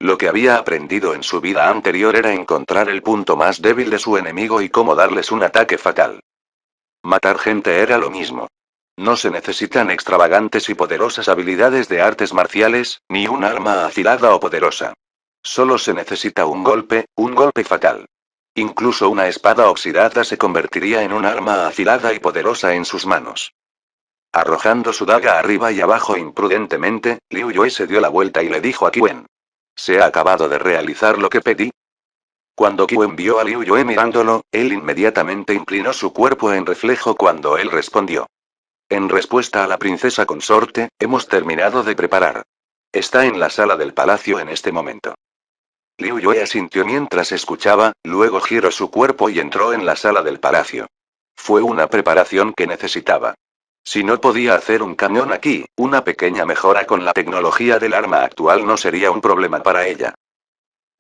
Lo que había aprendido en su vida anterior era encontrar el punto más débil de su enemigo y cómo darles un ataque fatal. Matar gente era lo mismo. No se necesitan extravagantes y poderosas habilidades de artes marciales, ni un arma afilada o poderosa. Solo se necesita un golpe fatal. Incluso una espada oxidada se convertiría en un arma afilada y poderosa en sus manos. Arrojando su daga arriba y abajo imprudentemente, Liu Yue se dio la vuelta y le dijo a Quen. ¿Se ha acabado de realizar lo que pedí? Cuando Quen vio a Liu Yue mirándolo, él inmediatamente inclinó su cuerpo en reflejo cuando él respondió. En respuesta a la princesa consorte, hemos terminado de preparar. Está en la sala del palacio en este momento. Liu Yue asintió mientras escuchaba, luego giró su cuerpo y entró en la sala del palacio. Fue una preparación que necesitaba. Si no podía hacer un cañón aquí, una pequeña mejora con la tecnología del arma actual no sería un problema para ella.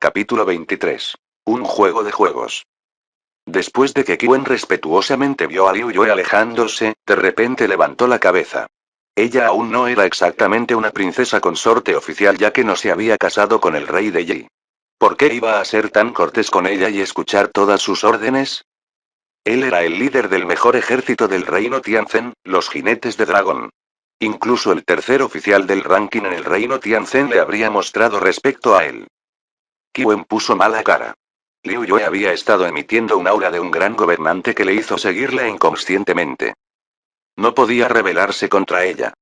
Capítulo 23. Un juego de juegos. Después de que Quen respetuosamente vio a Liu Yue alejándose, de repente levantó la cabeza. Ella aún no era exactamente una princesa consorte oficial ya que no se había casado con el rey de Yi. ¿Por qué iba a ser tan cortés con ella y escuchar todas sus órdenes? Él era el líder del mejor ejército del reino Tianzhen, los jinetes de dragón. Incluso el tercer oficial del ranking en el reino Tianzhen le habría mostrado respeto a él. Quen puso mala cara. Liu Yue había estado emitiendo un aura de un gran gobernante que le hizo seguirla inconscientemente. No podía rebelarse contra ella.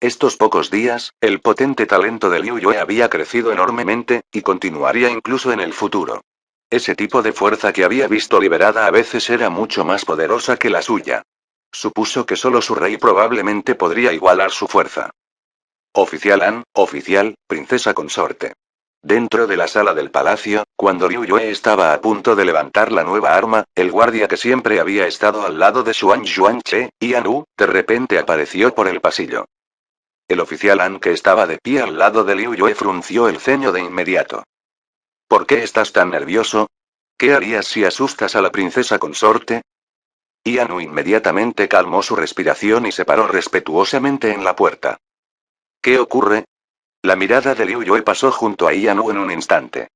Estos pocos días, el potente talento de Liu Yue había crecido enormemente, y continuaría incluso en el futuro. Ese tipo de fuerza que había visto liberada a veces era mucho más poderosa que la suya. Supuso que solo su rey probablemente podría igualar su fuerza. Oficial An, oficial, princesa consorte. Dentro de la sala del palacio, cuando Liu Yue estaba a punto de levantar la nueva arma, el guardia que siempre había estado al lado de Xuan Yuanche, Yan Wu, de repente apareció por el pasillo. El oficial An que estaba de pie al lado de Liu Yue frunció el ceño de inmediato. ¿Por qué estás tan nervioso? ¿Qué harías si asustas a la princesa consorte? Yan Wu inmediatamente calmó su respiración y se paró respetuosamente en la puerta. ¿Qué ocurre? La mirada de Liu Yue pasó junto a Yan Wu en un instante.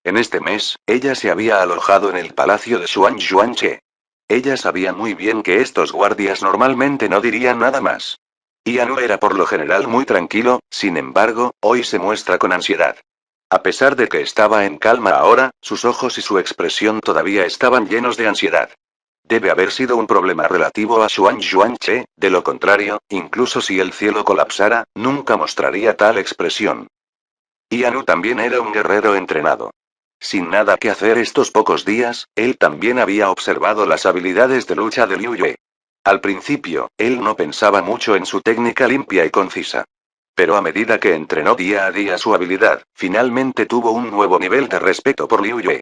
En este mes, ella se había alojado en el palacio de Xuan Yuanche. Ella sabía muy bien que estos guardias normalmente no dirían nada más. Yan Wu era por lo general muy tranquilo, sin embargo, hoy se muestra con ansiedad. A pesar de que estaba en calma ahora, sus ojos y su expresión todavía estaban llenos de ansiedad. Debe haber sido un problema relativo a Xuan Yuanche, de lo contrario, incluso si el cielo colapsara, nunca mostraría tal expresión. Yan Wu también era un guerrero entrenado. Sin nada que hacer estos pocos días, él también había observado las habilidades de lucha de Liu Yue. Al principio, él no pensaba mucho en su técnica limpia y concisa. Pero a medida que entrenó día a día su habilidad, finalmente tuvo un nuevo nivel de respeto por Liu Yue.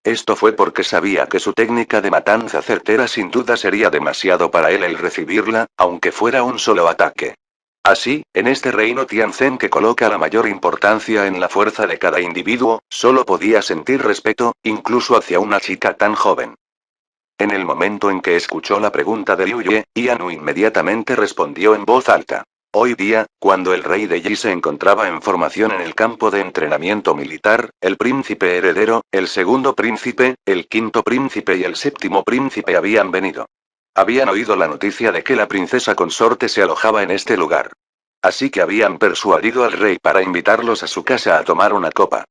Esto fue porque sabía que su técnica de matanza certera sin duda sería demasiado para él el recibirla, aunque fuera un solo ataque. Así, en este reino Tianzhen que coloca la mayor importancia en la fuerza de cada individuo, solo podía sentir respeto, incluso hacia una chica tan joven. En el momento en que escuchó la pregunta de Liu Yue, Yan Wu inmediatamente respondió en voz alta. Hoy día, cuando el rey de Yi se encontraba en formación en el campo de entrenamiento militar, el príncipe heredero, el segundo príncipe, el quinto príncipe y el séptimo príncipe habían venido. Habían oído la noticia de que la princesa consorte se alojaba en este lugar. Así que habían persuadido al rey para invitarlos a su casa a tomar una copa.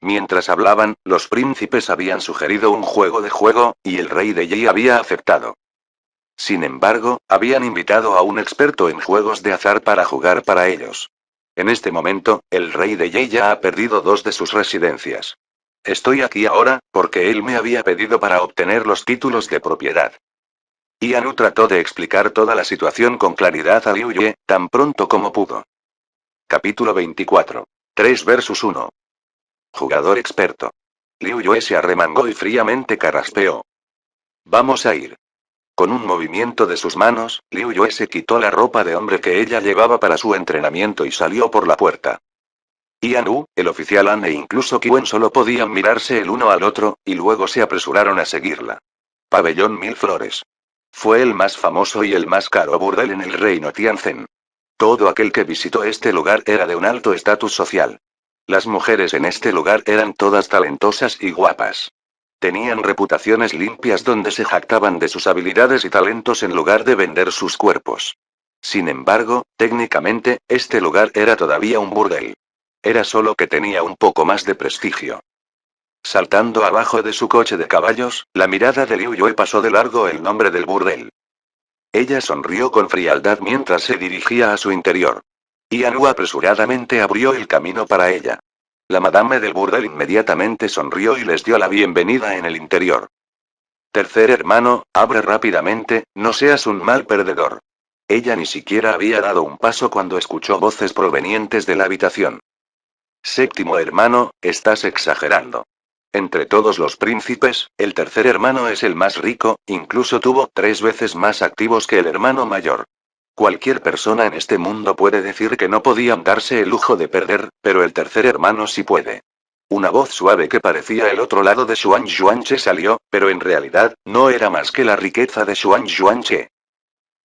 Mientras hablaban, los príncipes habían sugerido un juego de juego, y el rey de Yi había aceptado. Sin embargo, habían invitado a un experto en juegos de azar para jugar para ellos. En este momento, el rey de Yi ya ha perdido dos de sus residencias. Estoy aquí ahora, porque él me había pedido para obtener los títulos de propiedad. Yan Wu trató de explicar toda la situación con claridad a Liu Yue, tan pronto como pudo. Capítulo 24. 3 versus 1. Jugador experto. Liu Yue se arremangó y fríamente carraspeó. Vamos a ir. Con un movimiento de sus manos, Liu Yue se quitó la ropa de hombre que ella llevaba para su entrenamiento y salió por la puerta. Yan Wu, el oficial An e incluso Quen solo podían mirarse el uno al otro, y luego se apresuraron a seguirla. Pabellón Mil Flores. Fue el más famoso y el más caro burdel en el reino Tianzhen. Todo aquel que visitó este lugar era de un alto estatus social. Las mujeres en este lugar eran todas talentosas y guapas. Tenían reputaciones limpias donde se jactaban de sus habilidades y talentos en lugar de vender sus cuerpos. Sin embargo, técnicamente, este lugar era todavía un burdel. Era solo que tenía un poco más de prestigio. Saltando abajo de su coche de caballos, la mirada de Liu Yue pasó de largo el nombre del burdel. Ella sonrió con frialdad mientras se dirigía a su interior. Yan Wu apresuradamente abrió el camino para ella. La madame del burdel inmediatamente sonrió y les dio la bienvenida en el interior. Tercer hermano, abre rápidamente, no seas un mal perdedor. Ella ni siquiera había dado un paso cuando escuchó voces provenientes de la habitación. Séptimo hermano, estás exagerando. Entre todos los príncipes, el tercer hermano es el más rico, incluso tuvo 3 veces más activos que el hermano mayor. Cualquier persona en este mundo puede decir que no podían darse el lujo de perder, pero el tercer hermano sí puede. Una voz suave que parecía el otro lado de Xuan Xuanche salió, pero en realidad, no era más que la riqueza de Xuan Xuanche.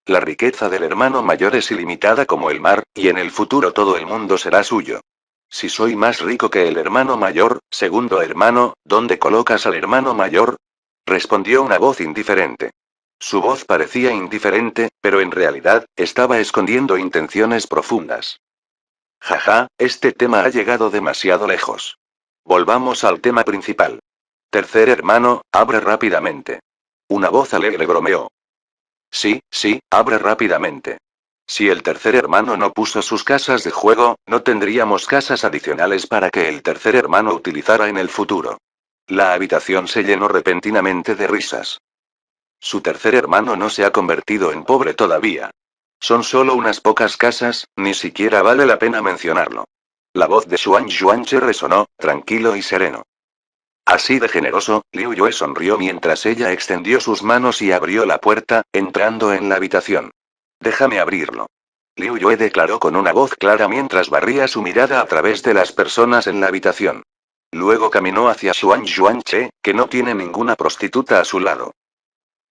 La riqueza del hermano mayor es ilimitada como el mar, y en el futuro todo el mundo será suyo. Si soy más rico que el hermano mayor, segundo hermano, ¿dónde colocas al hermano mayor? Respondió una voz indiferente. Su voz parecía indiferente, pero en realidad, estaba escondiendo intenciones profundas. Jaja, este tema ha llegado demasiado lejos. Volvamos al tema principal. Tercer hermano, abre rápidamente. Una voz alegre bromeó. Sí, sí, abre rápidamente. Si el tercer hermano no puso sus casas de juego, no tendríamos casas adicionales para que el tercer hermano utilizara en el futuro. La habitación se llenó repentinamente de risas. Su tercer hermano no se ha convertido en pobre todavía. Son solo unas pocas casas, ni siquiera vale la pena mencionarlo. La voz de Xuan Xuanche resonó, tranquilo y sereno. Así de generoso, Liu Yue sonrió mientras ella extendió sus manos y abrió la puerta, entrando en la habitación. Déjame abrirlo. Liu Yue declaró con una voz clara mientras barría su mirada a través de las personas en la habitación. Luego caminó hacia Xuan Xuanche, que no tiene ninguna prostituta a su lado.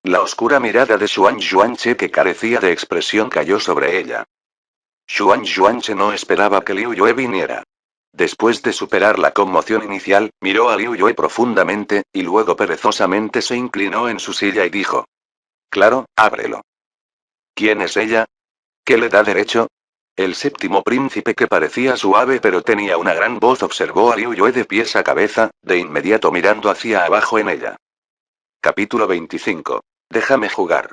La oscura mirada de Xuan Xuanche que carecía de expresión cayó sobre ella. Xuan Xuanche no esperaba que Liu Yue viniera. Después de superar la conmoción inicial, miró a Liu Yue profundamente, y luego perezosamente se inclinó en su silla y dijo. Claro, ábrelo. ¿Quién es ella? ¿Qué le da derecho? El séptimo príncipe que parecía suave pero tenía una gran voz observó a Liu Yue de pies a cabeza, de inmediato mirando hacia abajo en ella. Capítulo 25. Déjame jugar.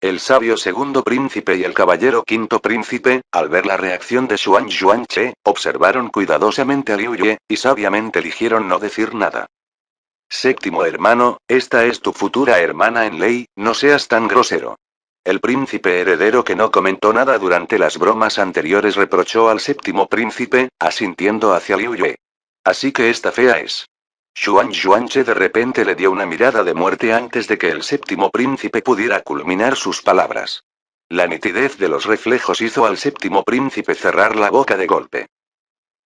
El sabio segundo príncipe y el caballero quinto príncipe, al ver la reacción de Xuan Xuanche, observaron cuidadosamente a Liu Yue, y sabiamente eligieron no decir nada. Séptimo hermano, esta es tu futura hermana en ley, no seas tan grosero. El príncipe heredero que no comentó nada durante las bromas anteriores reprochó al séptimo príncipe, asintiendo hacia Liu Yue. Así que esta fea es. Xuan Xuanche de repente le dio una mirada de muerte antes de que el séptimo príncipe pudiera culminar sus palabras. La nitidez de los reflejos hizo al séptimo príncipe cerrar la boca de golpe.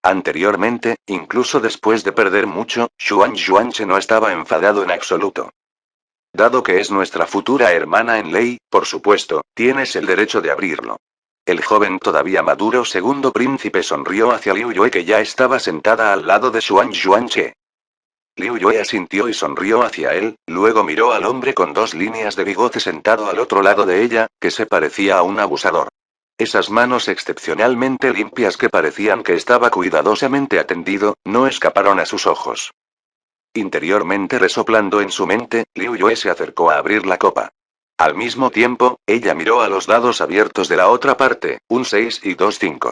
Anteriormente, incluso después de perder mucho, Xuan Xuanche no estaba enfadado en absoluto. Dado que es nuestra futura hermana en ley, por supuesto, tienes el derecho de abrirlo. El joven todavía maduro segundo príncipe sonrió hacia Liu Yue que ya estaba sentada al lado de Xuan Xuanche. Liu Yue asintió y sonrió hacia él, luego miró al hombre con 2 líneas de bigote sentado al otro lado de ella, que se parecía a un abusador. Esas manos excepcionalmente limpias que parecían que estaba cuidadosamente atendido, no escaparon a sus ojos. Interiormente resoplando en su mente, Liu Yue se acercó a abrir la copa. Al mismo tiempo, ella miró a los dados abiertos de la otra parte, un 6 y 2 5.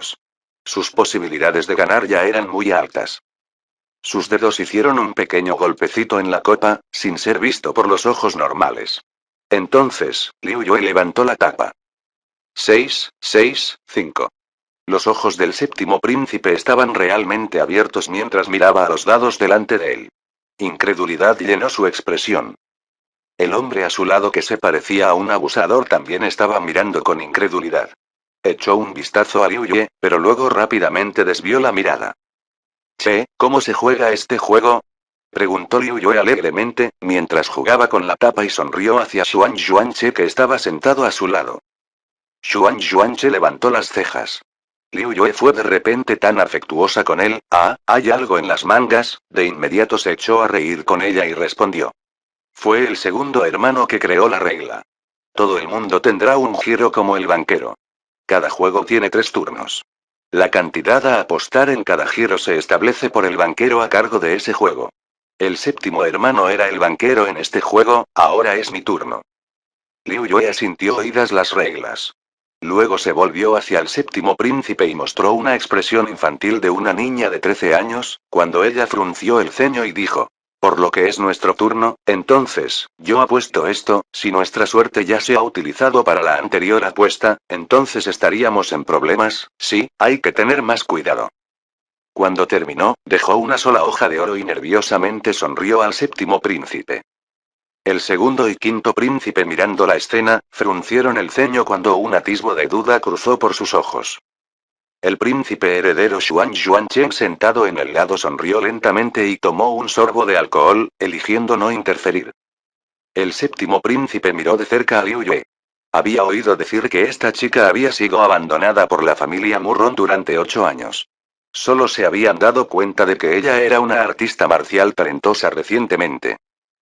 Sus posibilidades de ganar ya eran muy altas. Sus dedos hicieron un pequeño golpecito en la copa, sin ser visto por los ojos normales. Entonces, Liu Yue levantó la tapa. 6, 6, 5. Los ojos del séptimo príncipe estaban realmente abiertos mientras miraba a los dados delante de él. Incredulidad llenó su expresión. El hombre a su lado que se parecía a un abusador también estaba mirando con incredulidad. Echó un vistazo a Liu Yue, pero luego rápidamente desvió la mirada. Che, ¿cómo se juega este juego? Preguntó Liu Yue alegremente, mientras jugaba con la tapa y sonrió hacia Xuan Xuanche que estaba sentado a su lado. Xuan Xuanche levantó las cejas. Liu Yue fue de repente tan afectuosa con él, ¿hay algo en las mangas? De inmediato se echó a reír con ella y respondió. Fue el segundo hermano que creó la regla. Todo el mundo tendrá un giro como el banquero. Cada juego tiene 3 turnos. La cantidad a apostar en cada giro se establece por el banquero a cargo de ese juego. El séptimo hermano era el banquero en este juego, ahora es mi turno. Liu Yue asintió oídas las reglas. Luego se volvió hacia el séptimo príncipe y mostró una expresión infantil de una niña de 13 años, cuando ella frunció el ceño y dijo. Por lo que es nuestro turno, entonces, yo apuesto esto, si nuestra suerte ya se ha utilizado para la anterior apuesta, entonces estaríamos en problemas, sí, hay que tener más cuidado. Cuando terminó, dejó una sola hoja de oro y nerviosamente sonrió al séptimo príncipe. El segundo y quinto príncipe mirando la escena, fruncieron el ceño cuando un atisbo de duda cruzó por sus ojos. El príncipe heredero Xuan Yuancheng sentado en el lado sonrió lentamente y tomó un sorbo de alcohol, eligiendo no interferir. El séptimo príncipe miró de cerca a Liu Yue. Había oído decir que esta chica había sido abandonada por la familia Murron durante 8 años. Solo se habían dado cuenta de que ella era una artista marcial talentosa recientemente.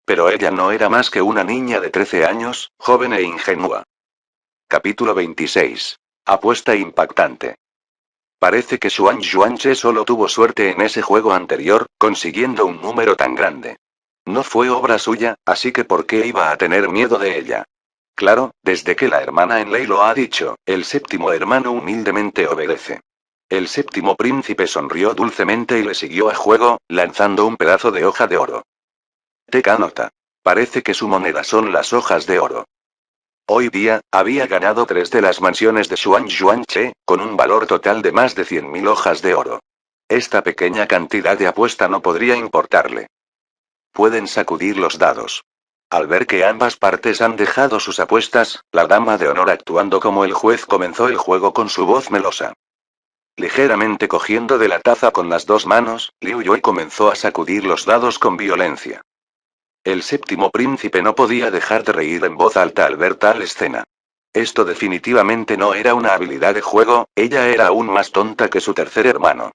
Pero ella no era más que una niña de 13 años, joven e ingenua. Capítulo 26. Apuesta impactante. Parece que Xuan Yuanche solo tuvo suerte en ese juego anterior, consiguiendo un número tan grande. No fue obra suya, así que ¿por qué iba a tener miedo de ella? Claro, desde que la hermana Enlei lo ha dicho, el séptimo hermano humildemente obedece. El séptimo príncipe sonrió dulcemente y le siguió a juego, lanzando un pedazo de hoja de oro. Teca nota. Parece que su moneda son las hojas de oro. Hoy día, había ganado 3 de las mansiones de Xuan Yuanche, con un valor total de más de 100.000 hojas de oro. Esta pequeña cantidad de apuesta no podría importarle. Pueden sacudir los dados. Al ver que ambas partes han dejado sus apuestas, la dama de honor actuando como el juez comenzó el juego con su voz melosa. Ligeramente cogiendo de la taza con las 2 manos, Liu Yue comenzó a sacudir los dados con violencia. El séptimo príncipe no podía dejar de reír en voz alta al ver tal escena. Esto definitivamente no era una habilidad de juego, ella era aún más tonta que su tercer hermano.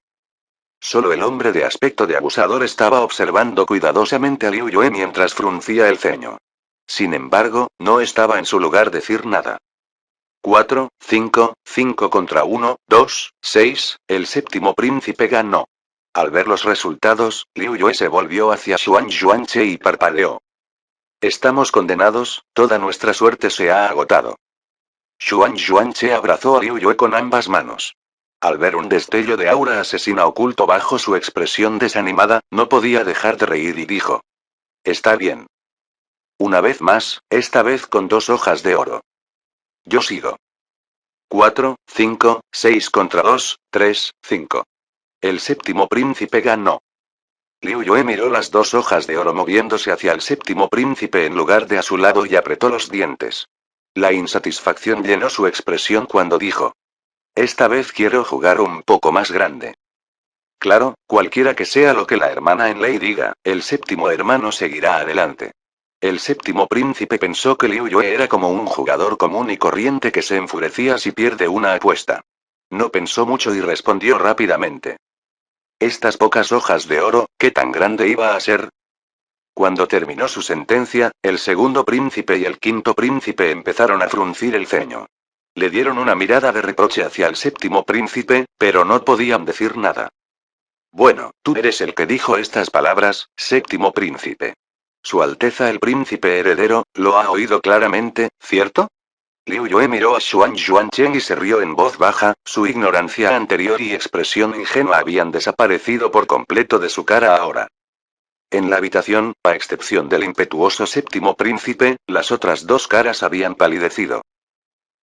Solo el hombre de aspecto de abusador estaba observando cuidadosamente a Liu Yue mientras fruncía el ceño. Sin embargo, no estaba en su lugar decir nada. 4, 5 contra 1, 2, 6, el séptimo príncipe ganó. Al ver los resultados, Liu Yue se volvió hacia Xuan Yuanche y parpadeó. Estamos condenados, toda nuestra suerte se ha agotado. Xuan Yuanche abrazó a Liu Yue con ambas manos. Al ver un destello de aura asesina oculto bajo su expresión desanimada, no podía dejar de reír y dijo. Está bien. Una vez más, esta vez con 2 hojas de oro. Yo sigo. 4, 5, 6 contra 2, 3, 5. El séptimo príncipe ganó. Liu Yue miró las 2 hojas de oro moviéndose hacia el séptimo príncipe en lugar de a su lado y apretó los dientes. La insatisfacción llenó su expresión cuando dijo. Esta vez quiero jugar un poco más grande. Claro, cualquiera que sea lo que la hermana Enlei diga, el séptimo hermano seguirá adelante. El séptimo príncipe pensó que Liu Yue era como un jugador común y corriente que se enfurecía si pierde una apuesta. No pensó mucho y respondió rápidamente. Estas pocas hojas de oro, ¿qué tan grande iba a ser? Cuando terminó su sentencia, el segundo príncipe y el quinto príncipe empezaron a fruncir el ceño. Le dieron una mirada de reproche hacia el séptimo príncipe, pero no podían decir nada. Bueno, tú eres el que dijo estas palabras, séptimo príncipe. Su Alteza el príncipe heredero, lo ha oído claramente, ¿cierto? Liu Yue miró a Xuan Yuancheng y se rió en voz baja, su ignorancia anterior y expresión ingenua habían desaparecido por completo de su cara ahora. En la habitación, a excepción del impetuoso séptimo príncipe, las otras 2 caras habían palidecido.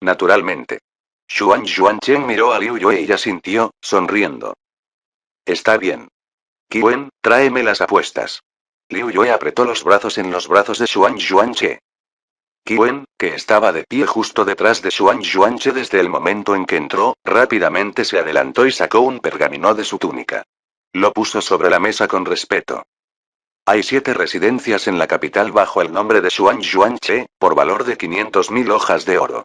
Naturalmente. Xuan Yuancheng miró a Liu Yue y asintió, sonriendo. Está bien. Quen, tráeme las apuestas. Liu Yue apretó los brazos en los brazos de Xuan Yuanche. Quen, que estaba de pie justo detrás de Xuan Yuanche desde el momento en que entró, rápidamente se adelantó y sacó un pergamino de su túnica. Lo puso sobre la mesa con respeto. Hay 7 residencias en la capital bajo el nombre de Xuan Yuanche, por valor de 500.000 hojas de oro.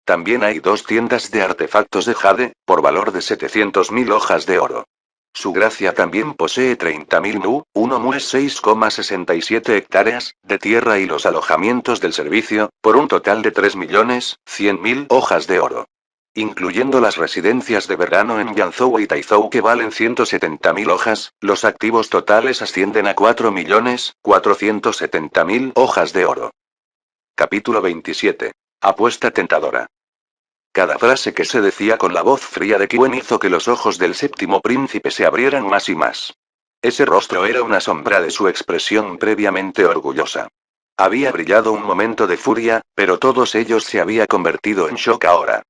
También hay 2 tiendas de artefactos de jade, por valor de 700.000 hojas de oro. Su gracia también posee 30.000 mu, 1 mu es 6,67 hectáreas, de tierra y los alojamientos del servicio, por un total de 3.100.000 hojas de oro. Incluyendo las residencias de verano en Yanzhou y Taizhou que valen 170.000 hojas, los activos totales ascienden a 4.470.000 hojas de oro. Capítulo 27. Apuesta tentadora. Cada frase que se decía con la voz fría de Quen hizo que los ojos del séptimo príncipe se abrieran más y más. Ese rostro era una sombra de su expresión previamente orgullosa. Había brillado un momento de furia, pero todos ellos se había convertido en shock ahora.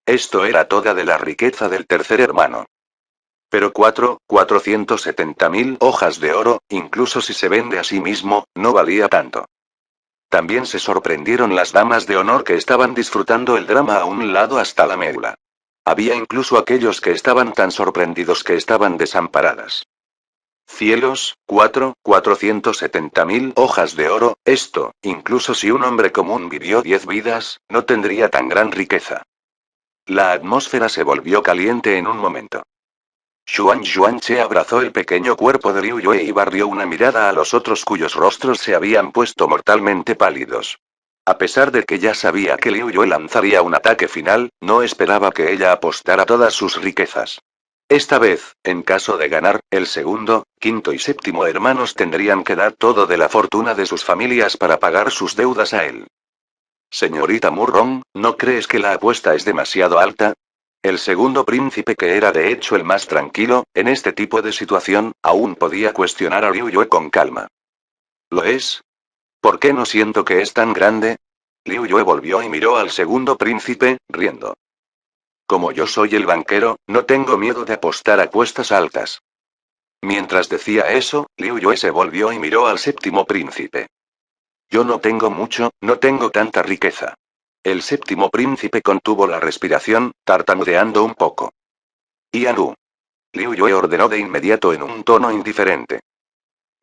Esto era toda de la riqueza del tercer hermano. Pero 470.000 hojas de oro, incluso si se vende a sí mismo, no valía tanto. También se sorprendieron las damas de honor que estaban disfrutando el drama a un lado hasta la médula. Había incluso aquellos que estaban tan sorprendidos que estaban desamparadas. Cielos, 470.000 hojas de oro, esto, incluso si un hombre común vivió 10 vidas, no tendría tan gran riqueza. La atmósfera se volvió caliente en un momento. Xuan Xuanche abrazó el pequeño cuerpo de Liu Yue y barrió una mirada a los otros cuyos rostros se habían puesto mortalmente pálidos. A pesar de que ya sabía que Liu Yue lanzaría un ataque final, no esperaba que ella apostara todas sus riquezas. Esta vez, en caso de ganar, el segundo, quinto y séptimo hermanos tendrían que dar todo de la fortuna de sus familias para pagar sus deudas a él. Señorita Murrong, ¿no crees que la apuesta es demasiado alta? El segundo príncipe, que era de hecho el más tranquilo, en este tipo de situación, aún podía cuestionar a Liu Yue con calma. ¿Lo es? ¿Por qué no siento que es tan grande? Liu Yue volvió y miró al segundo príncipe, riendo. Como yo soy el banquero, no tengo miedo de apostar apuestas altas. Mientras decía eso, Liu Yue se volvió y miró al séptimo príncipe. Yo no tengo mucho, no tengo tanta riqueza. El séptimo príncipe contuvo la respiración, tartamudeando un poco. Ianu. Liu Yue ordenó de inmediato en un tono indiferente.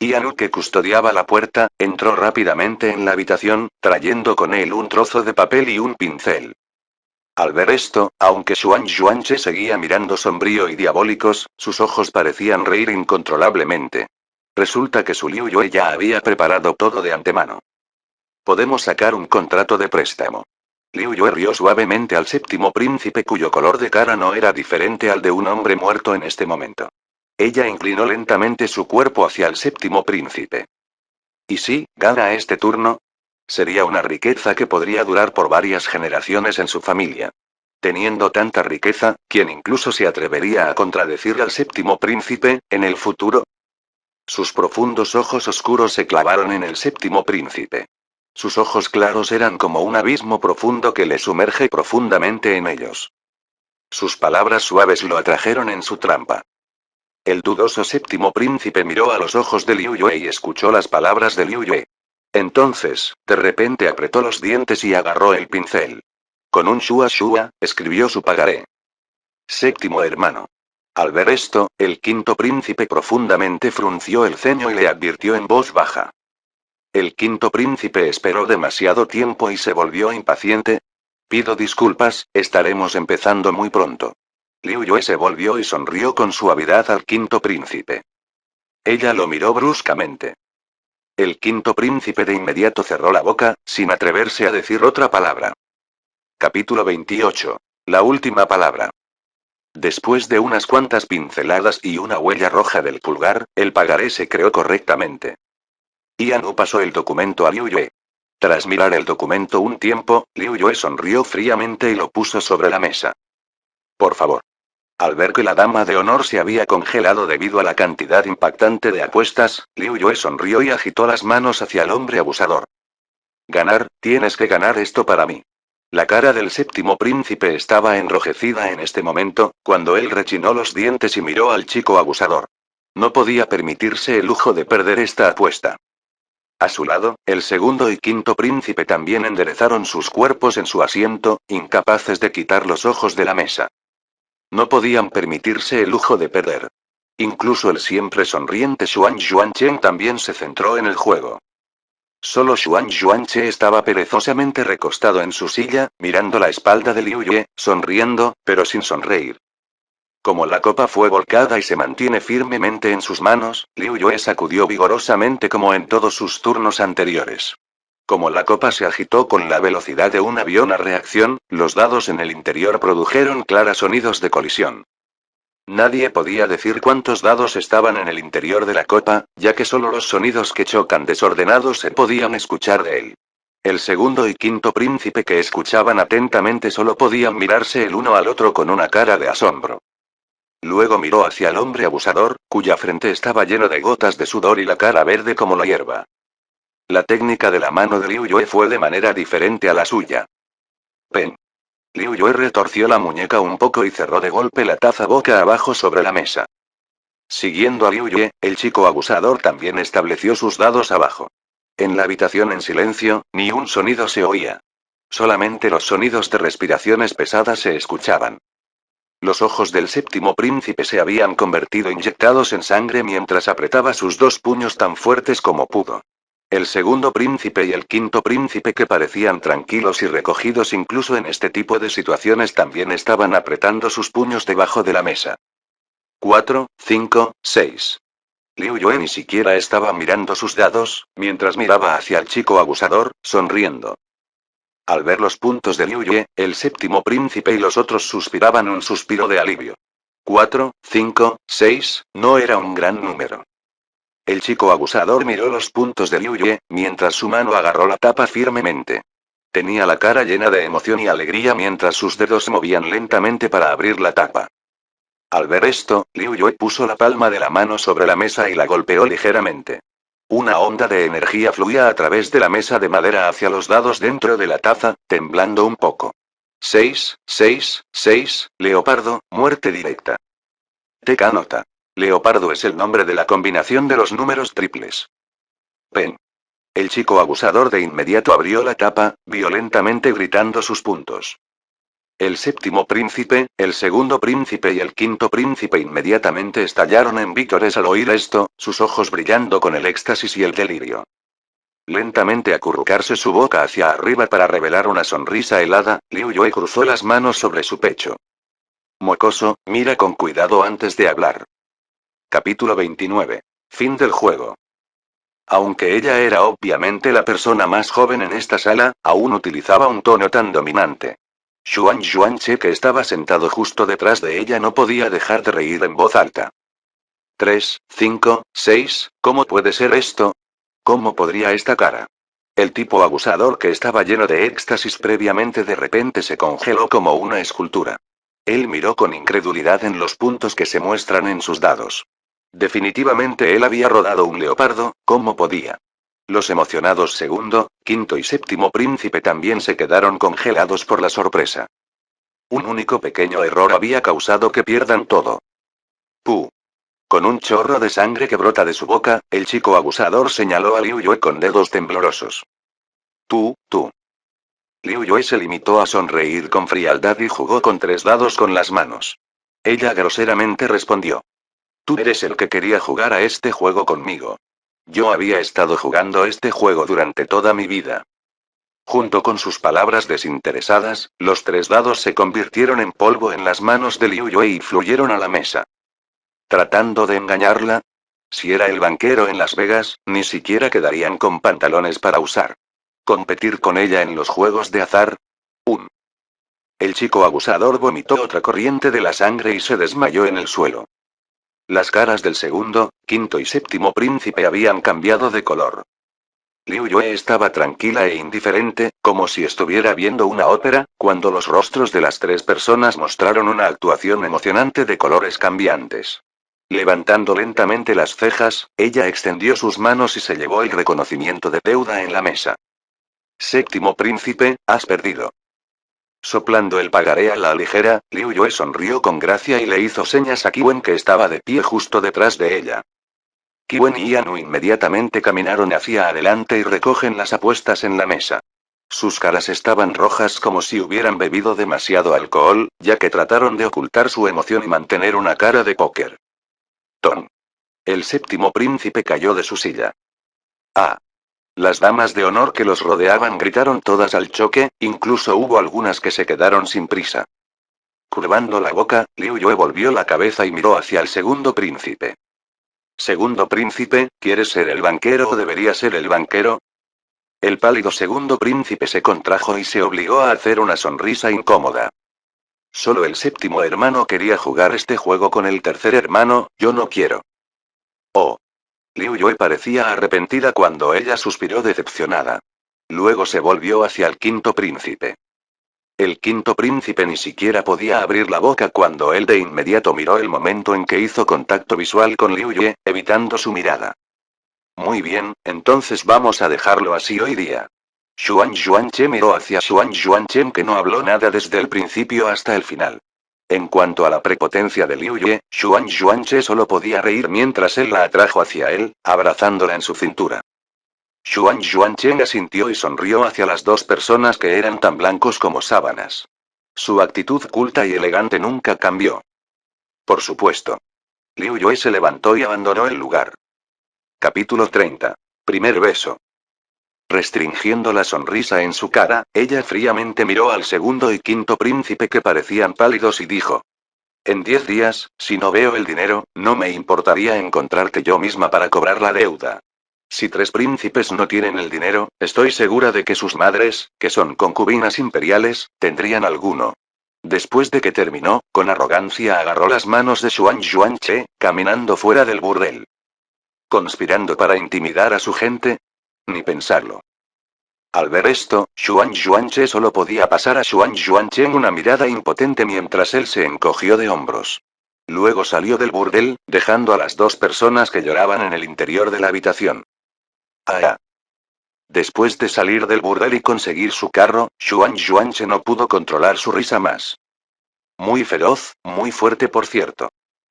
Ianu, que custodiaba la puerta, entró rápidamente en la habitación, trayendo con él un trozo de papel y un pincel. Al ver esto, aunque Xuan Xuanche seguía mirando sombrío y diabólicos, sus ojos parecían reír incontrolablemente. Resulta que su Liu Yue ya había preparado todo de antemano. Podemos sacar un contrato de préstamo. Liu Yue rió suavemente al séptimo príncipe, cuyo color de cara no era diferente al de un hombre muerto en este momento. Ella inclinó lentamente su cuerpo hacia el séptimo príncipe. ¿Y si gana este turno? Sería una riqueza que podría durar por varias generaciones en su familia. Teniendo tanta riqueza, ¿quién incluso se atrevería a contradecir al séptimo príncipe, en el futuro? Sus profundos ojos oscuros se clavaron en el séptimo príncipe. Sus ojos claros eran como un abismo profundo que le sumerge profundamente en ellos. Sus palabras suaves lo atrajeron en su trampa. El dudoso séptimo príncipe miró a los ojos de Liu Yue y escuchó las palabras de Liu Yue. Entonces, de repente apretó los dientes y agarró el pincel. Con un shua shua, escribió su pagaré. Séptimo hermano. Al ver esto, el quinto príncipe profundamente frunció el ceño y le advirtió en voz baja. El quinto príncipe esperó demasiado tiempo y se volvió impaciente. Pido disculpas, estaremos empezando muy pronto. Liu Yue se volvió y sonrió con suavidad al quinto príncipe. Ella lo miró bruscamente. El quinto príncipe de inmediato cerró la boca, sin atreverse a decir otra palabra. Capítulo 28. La última palabra. Después de unas cuantas pinceladas y una huella roja del pulgar, el pagaré se creó correctamente. Ianu pasó el documento a Liu Yue. Tras mirar el documento un tiempo, Liu Yue sonrió fríamente y lo puso sobre la mesa. Por favor. Al ver que la dama de honor se había congelado debido a la cantidad impactante de apuestas, Liu Yue sonrió y agitó las manos hacia el hombre abusador. Ganar, tienes que ganar esto para mí. La cara del séptimo príncipe estaba enrojecida en este momento, cuando él rechinó los dientes y miró al chico abusador. No podía permitirse el lujo de perder esta apuesta. A su lado, el segundo y quinto príncipe también enderezaron sus cuerpos en su asiento, incapaces de quitar los ojos de la mesa. No podían permitirse el lujo de perder. Incluso el siempre sonriente Xuan Xuanchen también se centró en el juego. Solo Xuan Xuanche estaba perezosamente recostado en su silla, mirando la espalda de Liu Yue, sonriendo, pero sin sonreír. Como la copa fue volcada y se mantiene firmemente en sus manos, Liu Yue sacudió vigorosamente como en todos sus turnos anteriores. Como la copa se agitó con la velocidad de un avión a reacción, los dados en el interior produjeron claros sonidos de colisión. Nadie podía decir cuántos dados estaban en el interior de la copa, ya que solo los sonidos que chocan desordenados se podían escuchar de él. El segundo y quinto príncipe, que escuchaban atentamente, solo podían mirarse el uno al otro con una cara de asombro. Luego miró hacia el hombre abusador, cuya frente estaba lleno de gotas de sudor y la cara verde como la hierba. La técnica de la mano de Liu Yue fue de manera diferente a la suya. Pen. Liu Yue retorció la muñeca un poco y cerró de golpe la taza boca abajo sobre la mesa. Siguiendo a Liu Yue, el chico abusador también estableció sus dados abajo. En la habitación en silencio, ni un sonido se oía. Solamente los sonidos de respiraciones pesadas se escuchaban. Los ojos del séptimo príncipe se habían convertido inyectados en sangre mientras apretaba sus dos puños tan fuertes como pudo. El segundo príncipe y el quinto príncipe, que parecían tranquilos y recogidos incluso en este tipo de situaciones, también estaban apretando sus puños debajo de la mesa. 4, 5, 6. Liu Yue ni siquiera estaba mirando sus dados, mientras miraba hacia el chico abusador, sonriendo. Al ver los puntos de Liu Yue, el séptimo príncipe y los otros suspiraban un suspiro de alivio. 4, 5, 6, no era un gran número. El chico abusador miró los puntos de Liu Yue, mientras su mano agarró la tapa firmemente. Tenía la cara llena de emoción y alegría mientras sus dedos se movían lentamente para abrir la tapa. Al ver esto, Liu Yue puso la palma de la mano sobre la mesa y la golpeó ligeramente. Una onda de energía fluía a través de la mesa de madera hacia los dados dentro de la taza, temblando un poco. 6, 6, 6, Leopardo, muerte directa. TK nota. Leopardo es el nombre de la combinación de los números triples. Pen. El chico abusador de inmediato abrió la tapa, violentamente gritando sus puntos. El séptimo príncipe, el segundo príncipe y el quinto príncipe inmediatamente estallaron en vítores al oír esto, sus ojos brillando con el éxtasis y el delirio. Lentamente acurrucarse su boca hacia arriba para revelar una sonrisa helada, Liu Yue cruzó las manos sobre su pecho. Mocoso, mira con cuidado antes de hablar. Capítulo 29. Fin del juego. Aunque ella era obviamente la persona más joven en esta sala, aún utilizaba un tono tan dominante. Xuan Xuanche, que estaba sentado justo detrás de ella, no podía dejar de reír en voz alta. 3, 5, 6, ¿cómo puede ser esto? ¿Cómo podría esta cara? El tipo abusador, que estaba lleno de éxtasis previamente, de repente se congeló como una escultura. Él miró con incredulidad en los puntos que se muestran en sus dados. Definitivamente él había rodado un leopardo, ¿cómo podía? Los emocionados segundo, quinto y séptimo príncipe también se quedaron congelados por la sorpresa. Un único pequeño error había causado que pierdan todo. ¡Puh! Con un chorro de sangre que brota de su boca, el chico abusador señaló a Liu Yue con dedos temblorosos. Tú. Liu Yue se limitó a sonreír con frialdad y jugó con 3 dados con las manos. Ella groseramente respondió. Tú eres el que quería jugar a este juego conmigo. Yo había estado jugando este juego durante toda mi vida. Junto con sus palabras desinteresadas, los 3 dados se convirtieron en polvo en las manos de Liu Yue y fluyeron a la mesa. ¿Tratando de engañarla? Si era el banquero en Las Vegas, ni siquiera quedarían con pantalones para usar. ¿Competir con ella en los juegos de azar? El chico abusador vomitó otra corriente de la sangre y se desmayó en el suelo. Las caras del segundo, quinto y séptimo príncipe habían cambiado de color. Liu Yue estaba tranquila e indiferente, como si estuviera viendo una ópera, cuando los rostros de las 3 personas mostraron una actuación emocionante de colores cambiantes. Levantando lentamente las cejas, ella extendió sus manos y se llevó el reconocimiento de deuda en la mesa. Séptimo príncipe, has perdido. Soplando el pagaré a la ligera, Liu Yue sonrió con gracia y le hizo señas a Qiwen, que estaba de pie justo detrás de ella. Qiwen y Yanu inmediatamente caminaron hacia adelante y recogen las apuestas en la mesa. Sus caras estaban rojas como si hubieran bebido demasiado alcohol, ya que trataron de ocultar su emoción y mantener una cara de póker. Ton. El séptimo príncipe cayó de su silla. Ah. Las damas de honor que los rodeaban gritaron todas al choque, incluso hubo algunas que se quedaron sin prisa. Curvando la boca, Liu Yue volvió la cabeza y miró hacia el segundo príncipe. Segundo príncipe, ¿quieres ser el banquero o debería ser el banquero? El pálido segundo príncipe se contrajo y se obligó a hacer una sonrisa incómoda. Solo el séptimo hermano quería jugar este juego con el tercer hermano, yo no quiero. Oh. Liu Yue parecía arrepentida cuando ella suspiró decepcionada. Luego se volvió hacia el quinto príncipe. El quinto príncipe ni siquiera podía abrir la boca cuando él de inmediato miró el momento en que hizo contacto visual con Liu Yue, evitando su mirada. Muy bien, entonces vamos a dejarlo así hoy día. Xuan Xuanche miró hacia Xuan Xuanchen, que no habló nada desde el principio hasta el final. En cuanto a la prepotencia de Liu Yue, Xuan Xuanche solo podía reír mientras él la atrajo hacia él, abrazándola en su cintura. Xuan Xuanchen asintió y sonrió hacia las 2 personas que eran tan blancos como sábanas. Su actitud culta y elegante nunca cambió. Por supuesto. Liu Yue se levantó y abandonó el lugar. Capítulo 30. Primer beso. Restringiendo la sonrisa en su cara, ella fríamente miró al segundo y quinto príncipe que parecían pálidos y dijo: En 10 días, si no veo el dinero, no me importaría encontrarte yo misma para cobrar la deuda. Si 3 príncipes no tienen el dinero, estoy segura de que sus madres, que son concubinas imperiales, tendrían alguno. Después de que terminó, con arrogancia agarró las manos de Xuan Yuanche, caminando fuera del burdel. ¿Conspirando para intimidar a su gente? Ni pensarlo. Al ver esto, Xuan Yuanche solo podía pasar a Xuan Yuanchen una mirada impotente mientras él se encogió de hombros. Luego salió del burdel, dejando a las 2 personas que lloraban en el interior de la habitación. Ah. Después de salir del burdel y conseguir su carro, Xuan Yuanche no pudo controlar su risa más. Muy feroz, muy fuerte por cierto.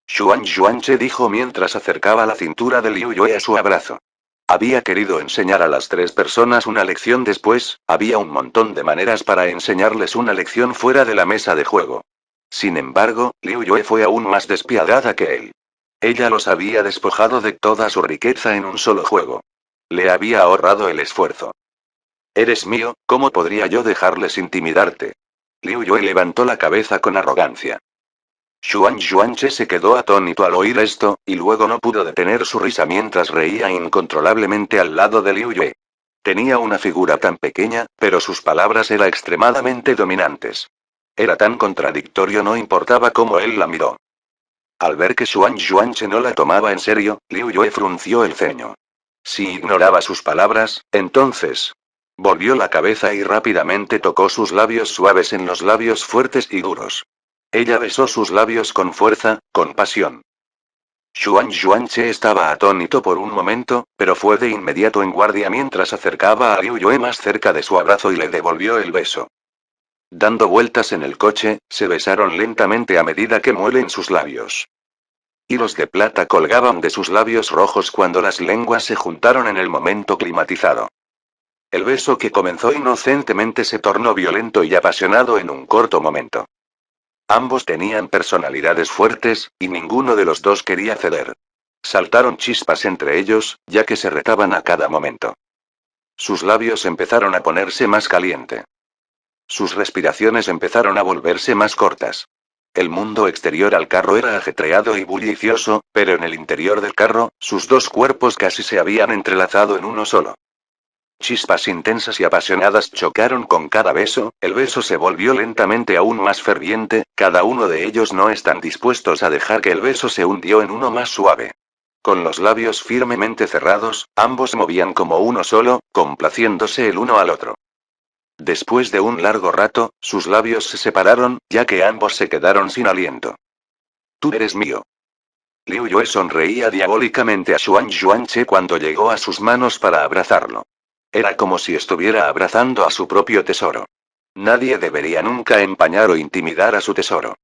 Xuan Yuanche dijo mientras acercaba la cintura de Liu Yue a su abrazo. Había querido enseñar a las 3 personas una lección después, había un montón de maneras para enseñarles una lección fuera de la mesa de juego. Sin embargo, Liu Yue fue aún más despiadada que él. Ella los había despojado de toda su riqueza en un solo juego. Le había ahorrado el esfuerzo. Eres mío, ¿cómo podría yo dejarles intimidarte? Liu Yue levantó la cabeza con arrogancia. Xuan Yuanche se quedó atónito al oír esto, y luego no pudo detener su risa mientras reía incontrolablemente al lado de Liu Yue. Tenía una figura tan pequeña, pero sus palabras eran extremadamente dominantes. Era tan contradictorio, no importaba cómo él la miró. Al ver que Xuan Yuanche no la tomaba en serio, Liu Yue frunció el ceño. Si ignoraba sus palabras, entonces... Volvió la cabeza y rápidamente tocó sus labios suaves en los labios fuertes y duros. Ella besó sus labios con fuerza, con pasión. Xuan Yuanche estaba atónito por un momento, pero fue de inmediato en guardia mientras acercaba a Liu Yue más cerca de su abrazo y le devolvió el beso. Dando vueltas en el coche, se besaron lentamente a medida que muelen sus labios. Hilos de plata colgaban de sus labios rojos cuando las lenguas se juntaron en el momento climatizado. El beso que comenzó inocentemente se tornó violento y apasionado en un corto momento. Ambos tenían personalidades fuertes, y ninguno de los dos quería ceder. Saltaron chispas entre ellos, ya que se retaban a cada momento. Sus labios empezaron a ponerse más caliente. Sus respiraciones empezaron a volverse más cortas. El mundo exterior al carro era ajetreado y bullicioso, pero en el interior del carro, sus 2 cuerpos casi se habían entrelazado en uno solo. Chispas intensas y apasionadas chocaron con cada beso, el beso se volvió lentamente aún más ferviente, cada uno de ellos no están dispuestos a dejar que el beso se hundió en uno más suave. Con los labios firmemente cerrados, ambos movían como uno solo, complaciéndose el uno al otro. Después de un largo rato, sus labios se separaron, ya que ambos se quedaron sin aliento. Tú eres mío. Liu Yue sonreía diabólicamente a Xuan Yuanche cuando llegó a sus manos para abrazarlo. Era como si estuviera abrazando a su propio tesoro. Nadie debería nunca empañar o intimidar a su tesoro.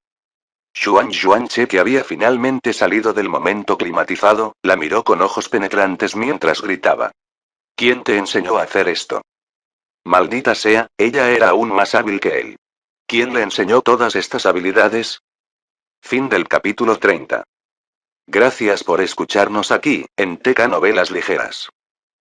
Xuan Yuanche, que había finalmente salido del momento climatizado, la miró con ojos penetrantes mientras gritaba. ¿Quién te enseñó a hacer esto? Maldita sea, ella era aún más hábil que él. ¿Quién le enseñó todas estas habilidades? Fin del capítulo 30. Gracias por escucharnos aquí, en TK Novelas Ligeras.